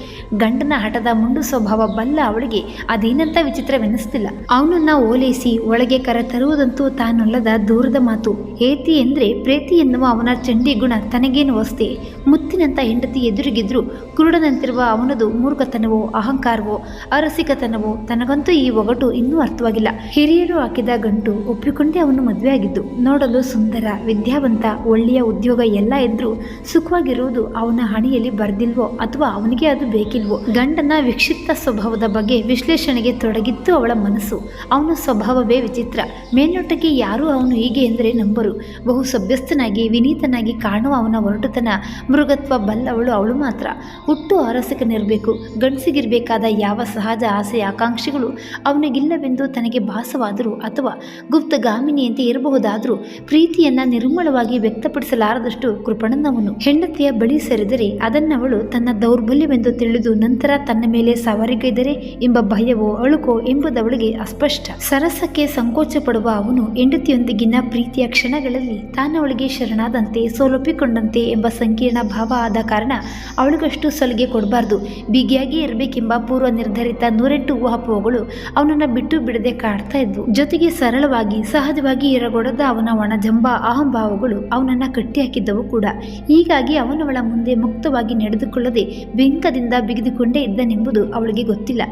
ಗಂಡನ ಹಠದ ಮುಂಡು ಸ್ವಭಾವ ಬಲ್ಲ ಅವಳಿಗೆ ಅದೇನಂತ ವಿಚಿತ್ರವೆನಿಸ್ತಿಲ್ಲ. ಅವನನ್ನ ಓಲೈಸಿ ಒಳಗೆ ಕರ ತರುವುದಂತೂ ತಾನೊಲ್ಲದ ದೂರದ ಮಾತು. ಏತಿ ಎಂದ್ರೆ ಪ್ರೀತಿ ಎನ್ನುವ ಅವನ ಚಂಡಿ ಗುಣ ತನಗೇನು ವಸ್ತೆ. ಮುತ್ತಿನಂತ ಹೆಂಡತಿ ಎದುರಿಗಿದ್ರು ಕುರುಡನಂತಿರುವ ಅವನದು ಮೂರ್ಖತನವೋ ಅಹಂಕಾರವೋ ಅರಸಿಕತನವೋ ತನಗಂತೂ ಈ ಒಗಟು ಇನ್ನೂ ಅರ್ಥವಾಗಿಲ್ಲ. ಹಿರಿಯರು ಹಾಕಿದ ಗಂಟು ಒಪ್ಪಿಕೊಂಡೇ ಅವನು ಮದುವೆ ಆಗಿದ್ದು. ನೋಡಲು ಸುಂದರ, ವಿದ್ಯಾವಂತ, ಒಳ್ಳೆಯ ಉದ್ಯೋಗ ಎಲ್ಲ ಇದ್ರೂ ಸುಖವಾಗಿರುವುದು ಅವನ ಹಣೆಯಲ್ಲಿ ಬರ್ದಿಲ್ವೋ ಅಥವಾ ಅವನಿಗೆ ಅದು ಬೇಕಿಲ್ವೋ. ಗಂಡನ ವಿಕ್ಷಿಪ್ತ ಸ್ವಭಾವದ ಬಗ್ಗೆ ವಿಶ್ಲೇಷಣೆಗೆ ತೊಡಗಿತ್ತು ಅವಳ ಮನಸ್ಸು. ಅವನ ಸ್ವಭಾವವೇ ವಿಚಿತ್ರ. ಮೇಲ್ನೋಟಕ್ಕೆ ಯಾರೂ ಅವನು ಹೀಗೆ ಎಂದರೆ ನಂಬರು. ಬಹು ಸಭ್ಯಸ್ಥನಾಗಿ ವಿನೀತನಾಗಿ ಕಾಣುವ ಅವನ ಒರಟುತನ, ಮೃಗತ್ವ ಬಲ್ಲವಳು ಅವಳು ಮಾತ್ರ. ಹುಟ್ಟು ಅರಸಕನಿರಬೇಕು. ಗಂಡಸಿಗಿರಬೇಕಾದ ಯಾವ ಸಹಜ ಆಸೆ ಆಕಾಂಕ್ಷೆಗಳು ಅವನಿಗಿಲ್ಲವೆಂದು ತನಗೆ ಭಾಸವಾದರೂ ಅಥವಾ ಗುಪ್ತಗಾಮಿನಿಯಂತೆ ಇರಬಹುದಾದರೂ ಪ್ರೀತಿಯನ್ನ ನಿರ್ಮಲವಾಗಿ ವ್ಯಕ್ತಪಡಿಸಲಾರದಷ್ಟು ಕೃಪಣನವನು. ಹೆಂಡತಿಯ ಬಳಿ ಸೇರಿದರೆ ಅದನ್ನವಳು ತನ್ನ ದೌರ್ಬಲ್ಯವೆಂದು ತಿಳಿದು ನಂತರ ತನ್ನ ಮೇಲೆ ಸವಾರಿಗೈದರೆ ಎಂಬ ಭಯವೋ ಅಳುಕೋ ಎಂಬುದವಳಿಗೆ ಅಸ್ಪಷ್ಟ. ಸರಸಕ್ಕೆ ಸಂಕೋಚ ಪಡುವ ಅವನು ಹೆಂಡತಿಯೊಂದಿಗಿನ ಪ್ರೀತಿಯ ಕ್ಷಣಗಳಲ್ಲಿ ತಾನವಳಿಗೆ ಶರಣಾದಂತೆ ಸೋಲೊಪ್ಪಿಕೊಂಡಂತೆ ಎಂಬ ಸಂಕೀರ್ಣ ಭಾವ ಆದ ಕಾರಣ ಅವಳಿಗಷ್ಟು ಸಲಿಗೆ ಕೊಡಬಾರ್ದು, ಬಿಗಿಯಾಗಿ ಇರಬೇಕೆಂಬ ಪೂರ್ವ ನಿರ್ಧರಿತ 108 ಊಹಾಪೋಹಗಳು ಅವನನ್ನು ಬಿಟ್ಟು ಬಿಡದೆ ಕಾಡ್ತಾ ಇದ್ವು. ಜೊತೆಗೆ ಸರಳವಾಗಿ ಸಹಜವಾಗಿ ಇರಗೊಡದ ಅವನ ಒಣಜಂಬ ಅಹಂಭಾವಗಳು ಅವನನ್ನು ಕಟ್ಟಿಹಾಕಿದ್ದವು ಕೂಡ. ಹೀಗಾಗಿ ಅವನವಳ ಮುಂದೆ ಮುಕ್ತವಾಗಿ ನಡೆದುಕೊಳ್ಳದೆ ಬೆಂಕದಿಂದ ಬಿಗಿದುಕೊಂಡೇ ಇದ್ದನೆಂಬುದು ಅವಳಿಗೆ ಗೊತ್ತಿಲ್ಲ.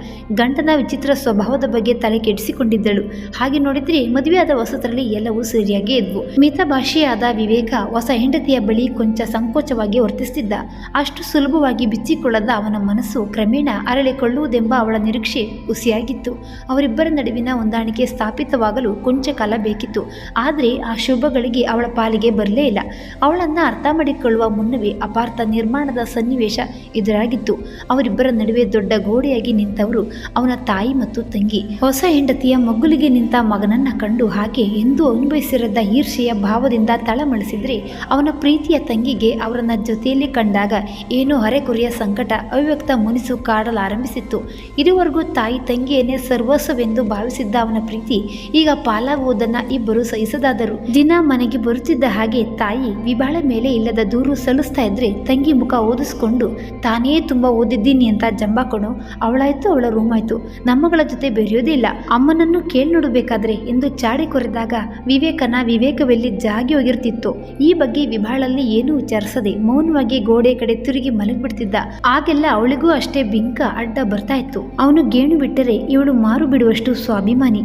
ಗಂಡನ ವಿಚಿತ್ರ ಸ್ವಭಾವದ ಬಗ್ಗೆ ತಲೆ ಕೆಡಿಸಿಕೊಂಡಿದ್ದಳು. ಹಾಗೆ ನೋಡಿದ್ರೆ ಮದುವೆಯಾದ ಹೊಸತರಲ್ಲಿ ಎಲ್ಲವೂ ಸರಿಯಾಗೇ ಇದ್ವು. ಮಿತಭಾಷೆಯಾದ ವಿವೇಕ ಹೊಸ ಹೆಂಡತಿಯ ಬಳಿ ಕೊಂಚ ಸಂಕೋಚವಾಗಿ ವರ್ತಿಸುತ್ತಿದ್ದ. ಅಷ್ಟು ಸುಲಭವಾಗಿ ಬಿಚ್ಚಿಕೊಳ್ಳದ ಅವನ ಮನಸ್ಸು ಕ್ರಮೇಣ ಅರಳಿಕೊಳ್ಳುವುದೆಂಬ ಅವಳ ನಿರೀಕ್ಷೆ ಹುಸಿಯಾಗಿತ್ತು. ಅವರಿಬ್ಬರ ನಡುವಿನ ಹೊಂದಾಣಿಕೆ ಸ್ಥಾಪಿತವಾಗಲು ಕೊಂಚ ಕಾಲ ಬೇಕಿತ್ತು. ಆದರೆ ಆ ಶುಭಗಳಿಗೆ ಅವಳ ಪಾಲಿಗೆ ಬರಲೇ ಇಲ್ಲ. ಅವಳನ್ನು ಅರ್ಥ ಮಾಡಿಕೊಳ್ಳುವ ಮುನ್ನವೇ ಅಪಾರ್ಥ ನಿರ್ಮಾಣದ ಸನ್ನಿವೇಶ ಎದುರಾಗಿತ್ತು. ಅವರಿಬ್ಬರ ನಡುವೆ ದೊಡ್ಡ ಗೋಡೆಯಾಗಿ ನಿಂತವರು ಅವನ ತಾಯಿ ಮತ್ತು ತಂಗಿ. ಹೊಸ ಹೆಂಡತಿಯ ಮಗ್ಗುಲಿಗೆ ನಿಂತ ಮಗನನ್ನ ಕಂಡು ಹಾಗೆ ಎಂದೂ ಅನುಭವಿಸಿರದ ಈರ್ಷೆಯ ಭಾವದಿಂದ ತಳಮಳಿಸಿದ್ರೆ ಅವನ ಪ್ರೀತಿಯ ತಂಗಿಗೆ ಅವರನ್ನ ಜೊತೆಯಲ್ಲಿ ಕಂಡಾಗ ಏನೋ ಹರೆಕುರಿಯ ಸಂಕಟ, ಅವ್ಯಕ್ತ ಮುನಿಸು ಕಾಡಲಾರಂಭಿಸಿತ್ತು. ಇದುವರೆಗೂ ತಾಯಿ ತಂಗಿಯನ್ನೇ ಸರ್ವಸ್ವವೆಂದು ಭಾವಿಸಿದ್ದ ಅವನ ಪ್ರೀತಿ ಈಗ ಪಾಲಾಗುವುದನ್ನ ಇಬ್ಬರು ಸಹಿಸದಾದರು. ದಿನ ಮನೆಗೆ ಬರುತ್ತಿದ್ದ ಹಾಗೆ ತಾಯಿ ವಿಭಾಳ ಮೇಲೆ ಇಲ್ಲದ ದೂರು ಸಲ್ಲಿಸ್ತಾ ಇದ್ರೆ ತಂಗಿ ಮುಖ ಓದಿಸ್ಕೊಂಡು ತಾನೇ ತುಂಬಾ ಓದಿದ್ದೀನಿ ಅಂತ ಜಂಬಾಕೊಂಡು ಅವಳಾಯ್ತು ಅವಳ ರೂಮ್ ಆಯ್ತು, ನಮ್ಮಗಳ ಜೊತೆ ಬೆರೆಯೋದೇ ಇಲ್ಲ, ಅಮ್ಮನನ್ನು ಕೇಳಿ ನೋಡಬೇಕಾದ್ರೆ ಎಂದು ಚಾಡಿ ಕೊರೆದಾಗ ವಿವೇಕನ ವಿವೇಕವೆಲ್ಲಿ ಜಾಗಿ ಹೋಗಿರ್ತಿತ್ತು. ಈ ಬಗ್ಗೆ ವಿಭಾಳಲ್ಲಿ ಏನೂ ವಿಚಾರಿಸದೆ ಮೌನವಾಗಿ ಗೋಡೆ ಕಡೆ ತಿರುಗಿ ಮಲಗಿಬಿಡ್ತಿದ್ದ. ಆಗೆಲ್ಲ ಅವಳಿಗೂ ಅಷ್ಟೇ ಬಿಂಕ ಅಡ್ಡ ಬರ್ತಾ ಇತ್ತು. ಅವನು ಗೇಣು ಬಿಟ್ಟರೆ ಇವಳು ಮಾರು ಬಿಡುವಷ್ಟು ಸ್ವಾಭಿಮಾನಿ.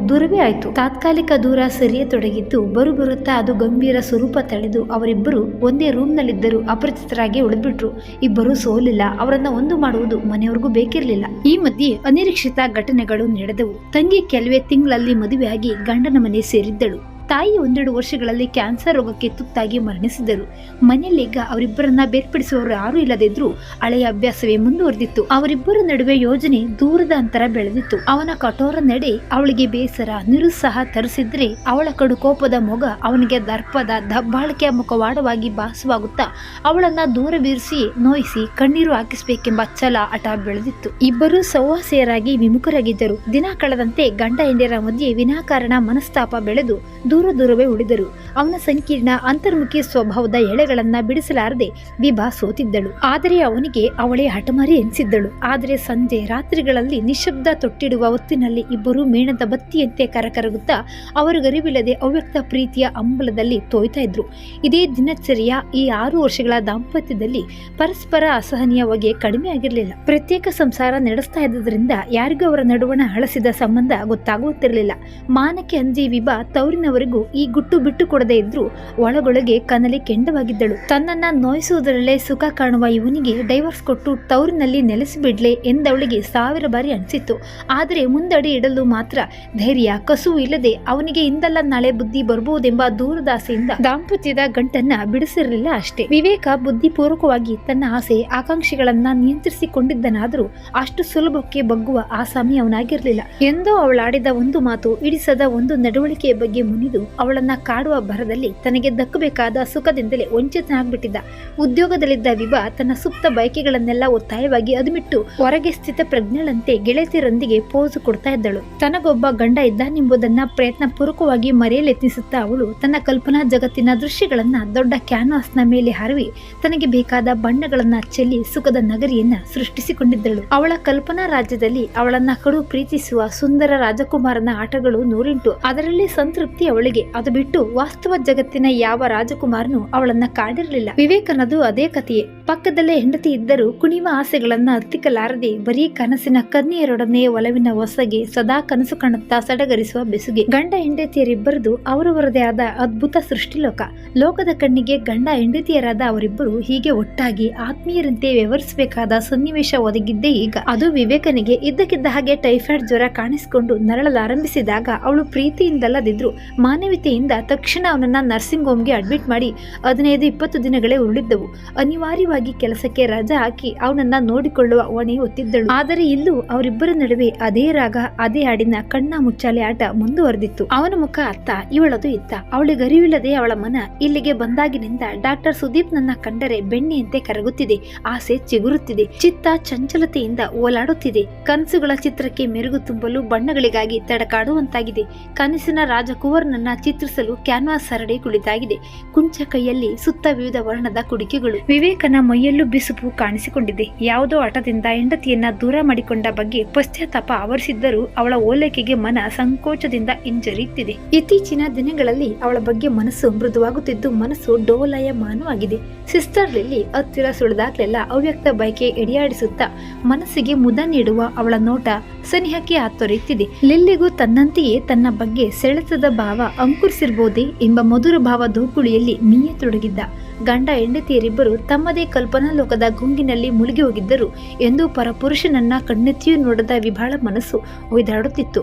ದೂರವೇ ಆಯ್ತು. ತಾತ್ಕಾಲಿಕ ದೂರ ಸರಿಯತೊಡಗಿದ್ದು ಬರುತ್ತಾ ಅದು ಗಂಭೀರ ಸ್ವರೂಪ ತಳೆದು ಅವರಿಬ್ಬರು ಒಂದೇ ರೂಮ್ನಲ್ಲಿದ್ದರು ಅಪರಿಚಿತರಾಗಿ ಉಳಿದ್ಬಿಟ್ರು. ಇಬ್ಬರು ಸೋಲಿಲ್ಲ. ಅವರನ್ನ ಒಂದು ಮಾಡುವುದು ಮನೆಯವ್ರಿಗೂ ಬೇಕಿರಲಿಲ್ಲ. ಈ ಮಧ್ಯೆ ಅನಿರೀಕ್ಷಿತ ಘಟನೆಗಳು ನಡೆದವು. ತಂಗಿ ಕೆಲವೇ ತಿಂಗಳಲ್ಲಿ ಮದುವೆಯಾಗಿ ಗಂಡನ ಮನೆ ಸೇರಿದ್ದಳು. ತಾಯಿ 1-2 ವರ್ಷಗಳಲ್ಲಿ ಕ್ಯಾನ್ಸರ್ ರೋಗಕ್ಕೆ ತುತ್ತಾಗಿ ಮರಣಿಸಿದರು. ಮನೆಯಲ್ಲೀಗ ಅವರಿಬ್ಬರನ್ನ ಬೇರ್ಪಡಿಸುವವರು ಯಾರೂ ಇಲ್ಲದಿದ್ರು ಹಳೆಯ ಅಭ್ಯಾಸವೇ ಮುಂದುವರೆದಿತ್ತು. ಅವರಿಬ್ಬರ ನಡುವೆ ಯೋಜನೆ ದೂರದ ಅಂತರ ಬೆಳೆದಿತ್ತು. ಅವನ ಕಠೋರ ನಡೆ ಅವಳಿಗೆ ಬೇಸರ, ನಿರುತ್ಸಾಹ ತರಿಸಿದ್ರೆ ಅವಳ ಕಡು ಕೋಪದ ಮೊಗ ಅವನಿಗೆ ದರ್ಪದ ದಬ್ಬಾಳಿಕೆಯ ಮುಖವಾಡವಾಗಿ ಭಾಸವಾಗುತ್ತಾ ಅವಳನ್ನ ದೂರ ಬೀರಿಸಿ ನೋಯಿಸಿ ಕಣ್ಣೀರು ಹಾಕಿಸ್ಬೇಕೆಂಬ ಛಲ ಹಠ ಬೆಳೆದಿತ್ತು. ಇಬ್ಬರೂ ಸೌಹಾಸ್ಯರಾಗಿ ವಿಮುಖರಾಗಿದ್ದರು. ದಿನ ಕಳೆದಂತೆ ಗಂಡ ಹೆಂಡಿಯರ ಮಧ್ಯೆ ವಿನಾಕಾರಣ ಮನಸ್ತಾಪ ಬೆಳೆದು ದೂರವೇ ಉಳಿದರು. ಅವನ ಸಂಕೀರ್ಣ ಅಂತರ್ಮುಖಿ ಸ್ವಭಾವದ ಎಳೆಗಳನ್ನ ಬಿಡಿಸಲಾರದೆ ವಿಭಾ ಸೋತಿದ್ದಳು. ಆದರೆ ಅವನಿಗೆ ಅವಳೇ ಹಠಮಾರಿ ಎನಿಸಿದ್ದಳು. ಆದರೆ ಸಂಜೆ ರಾತ್ರಿಗಳಲ್ಲಿ ನಿಶಬ್ದ ತೊಟ್ಟಿಡುವ ಹೊತ್ತಿನಲ್ಲಿ ಇಬ್ಬರು ಮೇಣದ ಬತ್ತಿಯಂತೆ ಕರಕರಗುತ್ತಾ ಅವರಿಗರಿವಿಲ್ಲದೆ ಅವ್ಯಕ್ತ ಪ್ರೀತಿಯ ಅಂಬಲದಲ್ಲಿ ತೋಯ್ತಾ ಇದ್ರು. ಇದೇ ದಿನಚರಿಯ ಈ 6 ವರ್ಷಗಳ ದಾಂಪತ್ಯದಲ್ಲಿ ಪರಸ್ಪರ ಅಸಹನೀಯ ಹೊಗೆ ಕಡಿಮೆ ಆಗಿರಲಿಲ್ಲ. ಪ್ರತ್ಯೇಕ ಸಂಸಾರ ನಡೆಸ್ತಾ ಇದ್ದುದರಿಂದ ಯಾರಿಗೂ ಅವರ ನಡುವಣ ಹಳಸಿದ ಸಂಬಂಧ ಗೊತ್ತಾಗುತ್ತಿರಲಿಲ್ಲ. ಮಾನಕ್ಕೆ ಅಂಜಿ ವಿಭಾ ತವರಿನವರಿಗೂ ಈ ಗುಟ್ಟು ಬಿಟ್ಟು ಕೊಡದೇ ಇದ್ರು ಒಳಗೊಳಗೆ ಕನಲಿ ಕೆಂಡವಾಗಿದ್ದಳು. ತನ್ನನ್ನ ನೋಯಿಸುವುದರಲ್ಲೇ ಸುಖ ಕಾಣುವ ಇವನಿಗೆ ಡೈವರ್ಸ್ ಕೊಟ್ಟು ತವರಿನಲ್ಲಿ ನೆಲೆಸಿಬಿಡ್ಲೆ ಎಂದವಳಿಗೆ 1000 ಬಾರಿ ಅನಿಸಿತ್ತು. ಆದರೆ ಮುಂದಡಿ ಇಡಲು ಮಾತ್ರ ಧೈರ್ಯ, ಕಸುವು ಇಲ್ಲದೆ ಅವನಿಗೆ ಇಂದಲ್ಲ ನಾಳೆ ಬುದ್ಧಿ ಬರಬಹುದೆಂಬ ದೂರದಾಸೆಯಿಂದ ದಾಂಪತ್ಯದ ಗಂಟನ್ನ ಬಿಡಿಸಿರಲಿಲ್ಲ ಅಷ್ಟೇ. ವಿವೇಕ ಬುದ್ಧಿಪೂರ್ವಕವಾಗಿ ತನ್ನ ಆಸೆ ಆಕಾಂಕ್ಷೆಗಳನ್ನ ನಿಯಂತ್ರಿಸಿಕೊಂಡಿದ್ದನಾದರೂ ಅಷ್ಟು ಸುಲಭಕ್ಕೆ ಬಗ್ಗುವ ಆಸಾಮಿ ಅವನಾಗಿರಲಿಲ್ಲ. ಎಂದೋ ಅವಳಾಡಿದ ಒಂದು ಮಾತು, ಇಡಿಸದ ಒಂದು ನಡವಳಿಕೆಯ ಬಗ್ಗೆ ಮುನಿದು ಅವಳನ್ನ ಕಾಡುವ ಭರದಲ್ಲಿ ತನಗೆ ದಕ್ಕಬೇಕಾದ ಸುಖದಿಂದಲೇ ವಂಚಿತನಾಗ್ಬಿಟ್ಟಿದ್ದ. ಉದ್ಯೋಗದಲ್ಲಿದ್ದ ವಿಭಾ ತನ್ನ ಸುಪ್ತ ಬಯಕೆಗಳನ್ನೆಲ್ಲ ಒತ್ತಾಯವಾಗಿ ಅದುಮಿಟ್ಟು ಹೊರಗೆ ಸ್ಥಿತ ಪ್ರಜ್ಞಳಂತೆ ಗೆಳತಿಯರೊಂದಿಗೆ ಪೋಸು ಕೊಡ್ತಾ ಇದ್ದಳು. ತನಗೊಬ್ಬ ಗಂಡ ಇದ್ದಾನೆಂಬುದನ್ನ ಪ್ರಯತ್ನ ಪೂರ್ವಕವಾಗಿ ಮರೆಯಲೆತ್ನಿಸುತ್ತಾ ಅವಳು ತನ್ನ ಕಲ್ಪನಾ ಜಗತ್ತಿನ ದೃಶ್ಯಗಳನ್ನ ದೊಡ್ಡ ಕ್ಯಾನ್ವಾಸ್ನ ಮೇಲೆ ಹರವಿ ತನಗೆ ಬೇಕಾದ ಬಣ್ಣಗಳನ್ನ ಚೆಲ್ಲಿ ಸುಖದ ನಗರಿಯನ್ನ ಸೃಷ್ಟಿಸಿಕೊಂಡಿದ್ದಳು. ಅವಳ ಕಲ್ಪನಾ ರಾಜ್ಯದಲ್ಲಿ ಅವಳನ್ನ ಕಡು ಪ್ರೀತಿಸುವ ಸುಂದರ ರಾಜಕುಮಾರನ ಆಟಗಳು 108. ಅದರಲ್ಲಿ ಸಂತೃಪ್ತಿ ಅವಳಿಗೆ ಅವಳಿಗೆ. ಅದು ಬಿಟ್ಟು ವಾಸ್ತವ ಜಗತ್ತಿನ ಯಾವ ರಾಜಕುಮಾರನು ಅವಳನ್ನ ಕಾಡಿರಲಿಲ್ಲ. ವಿವೇಕನದು ಅದೇ ಕಥೆಯೇ. ಪಕ್ಕದಲ್ಲೇ ಹೆಂಡತಿ ಇದ್ದರೂ ಕುಣಿವ ಆಸೆಗಳನ್ನ ಹತ್ತಿಕ್ಕಲಾರದೆ ಬರೀ ಕನಸಿನ ಕನ್ಯೆಯರೊಡನೆ ಒಲವಿನ ಹೊಸಗೆ ಸದಾ ಕನಸು ಕಾಣುತ್ತಾ ಸಡಗರಿಸುವ ಬೆಸುಗೆ. ಗಂಡ ಹೆಂಡತಿಯರಿಬ್ಬರದು ಅವರವರದೇ ಆದ ಅದ್ಭುತ ಸೃಷ್ಟಿಲೋಕ. ಲೋಕದ ಕಣ್ಣಿಗೆ ಗಂಡ ಹೆಂಡತಿಯರಾದ ಅವರಿಬ್ಬರು ಹೀಗೆ ಒಟ್ಟಾಗಿ ಆತ್ಮೀಯರಂತೆ ವ್ಯವಹರಿಸಬೇಕಾದ ಸನ್ನಿವೇಶ ಒದಗಿದ್ದೇ ಈಗ. ಅದು ವಿವೇಕನಿಗೆ ಇದ್ದಕ್ಕಿದ್ದ ಹಾಗೆ ಟೈಫಾಯ್ಡ್ ಜ್ವರ ಕಾಣಿಸಿಕೊಂಡು ನರಳಲಾರಂಭಿಸಿದಾಗ ಅವಳು ಪ್ರೀತಿಯಿಂದಲ್ಲದಿದ್ರು ಮಾನವೀಯತೆಯಿಂದ ತಕ್ಷಣ ಅವನನ್ನ ನರ್ಸಿಂಗ್ ಹೋಮ್ಗೆ ಅಡ್ಮಿಟ್ ಮಾಡಿ 15-20 ದಿನಗಳೇ ಉರುಳಿದ್ದವು. ಅನಿವಾರ್ಯವಾಗಿ ಕೆಲಸಕ್ಕೆ ರಜಾ ಹಾಕಿ ಅವನನ್ನ ನೋಡಿಕೊಳ್ಳುವ ಹೊಣೆ ಹೊತ್ತಿದ್ದಳು. ಆದರೆ ಇಲ್ಲೂ ಅವರಿಬ್ಬರ ನಡುವೆ ಅದೇ ರಾಗ ಅದೇ ಹಾಡಿನ ಕಣ್ಣ ಮುಚ್ಚಾಲೆ ಆಟ ಮುಂದುವರೆದಿತ್ತು. ಅವನ ಮುಖ ಅತ್ತ, ಇವಳದು ಇತ್ತ. ಅವಳಿಗೆ ಅರಿವಿಲ್ಲದೆ ಅವಳ ಮನ ಇಲ್ಲಿಗೆ ಬಂದಾಗಿನಿಂದ ಡಾಕ್ಟರ್ ಸುದೀಪ್ ನನ್ನ ಕಂಡರೆ ಬೆಣ್ಣೆಯಂತೆ ಕರಗುತ್ತಿದೆ. ಆಸೆ ಚಿಗುರುತ್ತಿದೆ. ಚಿತ್ತ ಚಂಚಲತೆಯಿಂದ ಓಲಾಡುತ್ತಿದೆ. ಕನಸುಗಳ ಚಿತ್ರಕ್ಕೆ ಮೆರುಗು ತುಂಬಲು ಬಣ್ಣಗಳಿಗಾಗಿ ತಡಕಾಡುವಂತಾಗಿದೆ. ಕನಸಿನ ರಾಜಕುವರನನ್ನ ಚಿತ್ರಿಸಲು ಕ್ಯಾನ್ವಾಸ್ ಹರಡಿ ಕುಳಿತಾಗಿದೆ. ಕುಂಚ ಕೈಯಲ್ಲಿ ಸುತ್ತ ವಿವಿಧ ವರ್ಣದ ಕುಡಿಕೆಗಳು. ವಿವೇಕನ ಮೈಯಲ್ಲೂ ಬಿಸುಪು ಕಾಣಿಸಿಕೊಂಡಿದೆ. ಯಾವುದೋ ಹಠದಿಂದ ಹೆಂಡತಿಯನ್ನ ದೂರ ಮಾಡಿಕೊಂಡ ಬಗ್ಗೆ ಪಶ್ಚಾತ್ತಾಪ ಆವರಿಸಿದ್ದರೂ ಅವಳ ಓಲೈಕೆಗೆ ಮನ ಸಂಕೋಚದಿಂದ ಹಿಂಜರಿಯುತ್ತಿದೆ. ಇತ್ತೀಚಿನ ದಿನಗಳಲ್ಲಿ ಅವಳ ಬಗ್ಗೆ ಮನಸ್ಸು ಮೃದುವಾಗುತ್ತಿದ್ದು ಮನಸ್ಸು ಡೋಲಾಯಮಾನವಾಗಿದೆ. ಸಿಸ್ಟರ್ ಲಿಲ್ಲಿ ಹತ್ತಿರ ಸುಳಿದಾಗ್ಲೆಲ್ಲ ಅವ್ಯಕ್ತ ಬಯಕೆ ಎಡೆಯಾಡಿಸುತ್ತಾ ಮನಸ್ಸಿಗೆ ಮುದ ನೀಡುವ ಅವಳ ನೋಟ ಸನಿಹಕ್ಕೆ ಹಾತೊರೆಯುತ್ತಿದೆ. ಲಿಲ್ಲಿಗೂ ತನ್ನಂತೆಯೇ ತನ್ನ ಬಗ್ಗೆ ಸೆಳೆತದ ಭಾವ ಅಂಕುರಿಸಿರಬಹುದೇ ಎಂಬ ಮಧುರ ಭಾವ ದೋಕುಳಿಯಲ್ಲಿ ಮೀಯತೊಡಗಿದ್ದ. ಗಂಡ ಹೆಂಡತಿಯರಿಬ್ಬರು ತಮ್ಮದೇ ಕಲ್ಪನಾ ಲೋಕದ ಗುಂಗಿನಲ್ಲಿ ಮುಳುಗಿ ಹೋಗಿದ್ದರು ಎಂದು ಪರಪುರುಷನನ್ನ ಕಣ್ಣೆತ್ತಿಯೂ ನೋಡದ ವಿಭಾಳ ಮನಸ್ಸು ಒಯ್ದಾಡುತ್ತಿತ್ತು.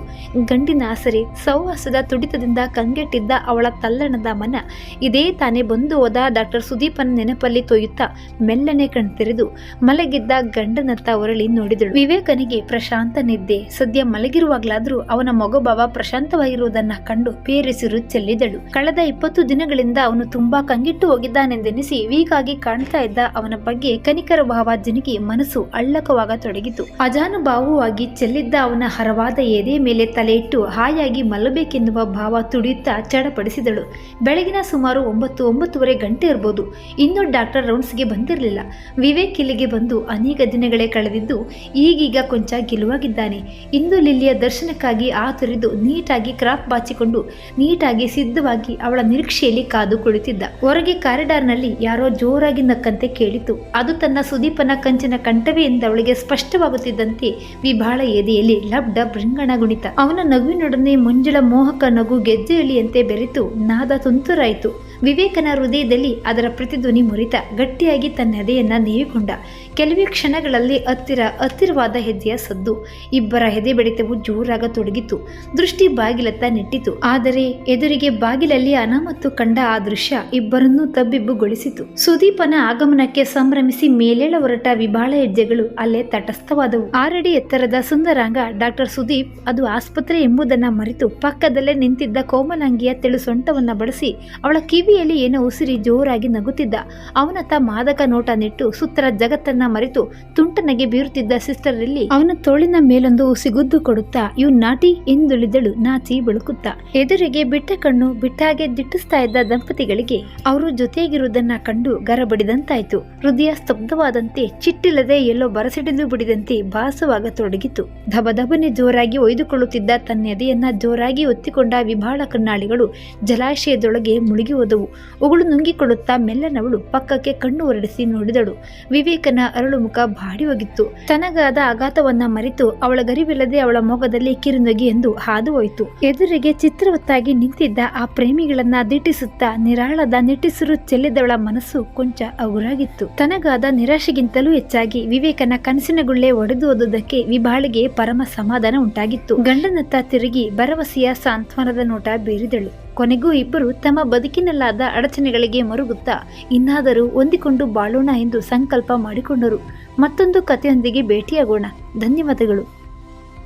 ಗಂಡಿನ ಆಸರೆ ಸೌವಾಸದ ತುಡಿತದಿಂದ ಕಂಗೆಟ್ಟಿದ್ದ ಅವಳ ತಲ್ಲಣದ ಮನ ಇದೇ ತಾನೇ ಬಂದು ಹೋದ ಡಾಕ್ಟರ್ ಸುದೀಪನ ನೆನಪಲ್ಲಿ ತೊಯ್ಯುತ್ತಾ ಮೆಲ್ಲನೆ ಕಣ್ತೆರೆದು ಮಲಗಿದ್ದ ಗಂಡನತ್ತ ಹೊರಳಿ ನೋಡಿದಳು. ವಿವೇಕನಿಗೆ ಪ್ರಶಾಂತ ನಿದ್ದೆ. ಸದ್ಯ ಮಲಗಿರುವಾಗ್ಲಾದ್ರೂ ಅವನ ಮಗೋಭಾವ ಪ್ರಶಾಂತವಾಗಿರುವುದನ್ನ ಕಂಡು ಬೇರೆಸಿರು ಚೆಲ್ಲಿದಳು. ಕಳೆದ 20 ದಿನಗಳಿಂದ ಅವನು ತುಂಬಾ ಕಂಗಿಟ್ಟು ಹೋಗಿದ್ದಾನೆಂದೆನಿಸಿ ವೀಗಾಗಿ ಕಾಣ್ತಾ ಇದ್ದ ಅವನ ಬಗ್ಗೆ ಕನಿಕರ ಭಾವ ಜಿನುಗಿ ಮನಸ್ಸು ಅಳ್ಳಕವಾಗತೊಡಗಿತು. ಅಜಾನುಭಾವವಾಗಿ ಚೆಲ್ಲಿದ್ದ ಅವನ ಹರವಾದ ಎದೆ ಮೇಲೆ ತಲೆ ಇಟ್ಟು ಹಾಯಾಗಿ ಮಲ್ಲಬೇಕೆನ್ನುವ ಭಾವ ತುಡಿಯುತ್ತಾ ಚಡಪಡಿಸಿದಳು. ಬೆಳಗಿನ ಸುಮಾರು 9-9:30 ಗಂಟೆ ಇರಬಹುದು. ಇನ್ನೂ ಡಾಕ್ಟರ್ ರೌಂಡ್ಸ್ಗೆ ಬಂದಿರಲಿಲ್ಲ. ವಿವೇಕ್ ಇಲ್ಲಿಗೆ ಬಂದು ಅನೇಕ ದಿನಗಳೇ ಕಳೆದಿದ್ದು ಈಗೀಗ ಕೊಂಚ ಗೆಲುವಾಗಿದ್ದಾನೆ. ಇಂದು ಲಿಲ್ಲಿಯ ದರ್ಶನಕ್ಕಾಗಿ ಆತುರಿದು ನೀಟಾಗಿ ಕ್ರಾಪ್ ಬಾಚಿಕೊಂಡು ನೀಟಾಗಿ ಸಿದ್ಧವಾಗಿ ಅವಳ ನಿರೀಕ್ಷೆಯಲ್ಲಿ ಕಾದು ಕುಳಿತಿದ್ದ. ಹೊರಗೆ ಕಾರಿಡಾರ್ನಲ್ಲಿ ಯಾರೋ ಜೋರಾಗಿ ನಕ್ಕಂತೆ ಕೇಳಿತು. ಅದು ತನ್ನ ಸುದೀಪನ ಕಂಚಿನ ಕಂಠವೇ ಎಂದವಳಿಗೆ ಸ್ಪಷ್ಟವಾಗುತ್ತಿದ್ದಂತೆ ವಿಭಾಳ ಎದೆಯಲ್ಲಿ ಲಬ್ ಡಬ್ ರಿಂಗಣ ಗುಣಿತ. ಅವನ ನಗುವಿನೊಡನೆ ಮಂಜುಳ ಮೋಹಕ ನಗು ಗೆಜ್ಜೆಯಲಿಯಂತೆ ಬೆರೆತು ನಾದ ತುಂತುರಾಯಿತು. ವಿವೇಕನ ಹೃದಯದಲ್ಲಿ ಅದರ ಪ್ರತಿಧ್ವನಿ ಮುರಿತ ಗಟ್ಟಿಯಾಗಿ ತನ್ನ ಎದೆಯನ್ನ ನೇವಿಕೊಂಡ. ಕೆಲವೇ ಕ್ಷಣಗಳಲ್ಲಿ ಹತ್ತಿರವಾದ ಹೆಜ್ಜೆಯ ಸದ್ದು. ಇಬ್ಬರ ಎದೆ ಬಡಿತವು ಜೋರಾಗತೊಡಗಿತು. ದೃಷ್ಟಿ ಬಾಗಿಲತ್ತ ನೆಟ್ಟಿತು. ಆದರೆ ಎದುರಿಗೆ ಬಾಗಿಲಲ್ಲಿ ಅನಾಮತ್ತು ಕಂಡ ಆ ದೃಶ್ಯ ಇಬ್ಬರನ್ನೂ ತಬ್ಬಿಬ್ಬುಗೊಳಿಸಿತು. ಸುದೀಪನ ಆಗಮನಕ್ಕೆ ಸಂಭ್ರಮಿಸಿ ಮೇಲೇಳ ಹೊರಟ ವಿಭಾಳ ಹೆಜ್ಜೆಗಳು ಅಲ್ಲೇ ತಟಸ್ಥವಾದವು. 6 ಅಡಿ ಎತ್ತರದ ಸುಂದರಾಂಗ ಡಾಕ್ಟರ್ ಸುದೀಪ್ ಅದು ಆಸ್ಪತ್ರೆ ಎಂಬುದನ್ನ ಮರೆತು ಪಕ್ಕದಲ್ಲೇ ನಿಂತಿದ್ದ ಕೋಮಲಾಂಗಿಯ ತೆಳು ಸೊಂಟವನ್ನ ಬಳಸಿ ಅವಳ ಕಿವಿಯಲ್ಲಿ ಏನೋ ಉಸಿರಿ ಜೋರಾಗಿ ನಗುತ್ತಿದ್ದ. ಅವನತ್ತ ಮಾದಕ ನೋಟ ನೆಟ್ಟು ಸುತ್ತರ ಜಗತ್ತನ್ನ ಮರೆತು ತುಂಟನಗೆ ಬೀರುತ್ತಿದ್ದ ಸಿಸ್ಟರ್ ಲಿಲ್ಲಿ ಅವನ ತೋಳಿನ ಮೇಲೊಂದು ಉಸಿಗುದ್ದು ಕೊಡುತ್ತಾ ಇವ್ ನಾಟಿ ಎಂದುಳಿದಳು ನಾಚಿ ಬೆಳುಕುತ್ತಾ. ಎದುರಿಗೆ ಬಿಟ್ಟ ಕಣ್ಣು ಬಿಟ್ಟಾಗೆ ದಿಟ್ಟಿಸ್ತಾ ಇದ್ದ ದಂಪತಿಗಳಿಗೆ ಅವರು ಜೊತೆಗಿರುವುದನ್ನ ಕಂಡು ಗರಬಡಿದಂತಾಯ್ತು. ಹೃದಯ ಸ್ತಬ್ಧವಾದಂತೆ ಚಿಟ್ಟಿಲ್ಲದೆ ಎಲ್ಲೋ ಬರಸಿಡಿದು ಬಿಡಿದಂತೆ ಭಾಸವಾಗತೊಡಗಿತು. ಧಬಧಬನೆ ಜೋರಾಗಿ ಒಯ್ದುಕೊಳ್ಳುತ್ತಿದ್ದ ತನ್ನ ಎದೆಯನ್ನ ಜೋರಾಗಿ ಒತ್ತಿಕೊಂಡ ವಿಭಾಳ ಕಣ್ಣಾಳಿಗಳು ಜಲಾಶಯದೊಳಗೆ ಮುಳುಗಿ ಹೋದವು. ಉಗುಳು ನುಂಗಿಕೊಳ್ಳುತ್ತಾ ಮೆಲ್ಲನವಳು ಪಕ್ಕಕ್ಕೆ ಕಣ್ಣು ಹೊರಡಿಸಿ ನೋಡಿದಳು. ವಿವೇಕನ ಅರಳು ಮುಖ ಬಾಡಿ ಹೋಗಿತ್ತು. ತನಗಾದ ಆಘಾತವನ್ನ ಮರೆತು ಅವಳ ಗರಿವಿಲ್ಲದೆ ಅವಳ ಮೊಗದಲ್ಲಿ ಕಿರುನಗೆ ಎಂದು ಹಾದು ಹೋಯಿತು. ಎದುರಿಗೆ ಚಿತ್ರವತ್ತಾಗಿ ನಿಂತಿದ್ದ ಆ ಪ್ರೇಮಿಗಳನ್ನ ದಿಟ್ಟಿಸುತ್ತಾ ನಿರಾಳದ ನಿಟ್ಟಿಸಿರು ಚೆಲ್ಲಿದವಳ ಮನಸ್ಸು ಕೊಂಚ ಹಗುರಾಗಿತ್ತು. ತನಗಾದ ನಿರಾಶೆಗಿಂತಲೂ ಹೆಚ್ಚಾಗಿ ವಿವೇಕನ ಕನಸಿನ ಗುಳ್ಳೆ ಒಡೆದು ಓದುವುದಕ್ಕೆ ವಿಭಾಳಿಗೆ ಪರಮ ಸಮಾಧಾನ ಉಂಟಾಗಿತ್ತು. ಗಂಡನತ್ತ ತಿರುಗಿ ಭರವಸೆಯ ಸಾಂತ್ವನದ ನೋಟ ಬೀರಿದಳು. ಕೊನೆಗೂ ಇಬ್ಬರು ತಮ್ಮ ಬದುಕಿನಲ್ಲಾದ ಅಡಚಣೆಗಳಿಗೆ ಮರುಗುತ್ತಾ ಇನ್ನಾದರೂ ಹೊಂದಿಕೊಂಡು ಬಾಳೋಣ ಎಂದು ಸಂಕಲ್ಪ ಮಾಡಿಕೊಂಡರು. ಮತ್ತೊಂದು ಕಥೆಯೊಂದಿಗೆ ಭೇಟಿಯಾಗೋಣ. ಧನ್ಯವಾದಗಳು.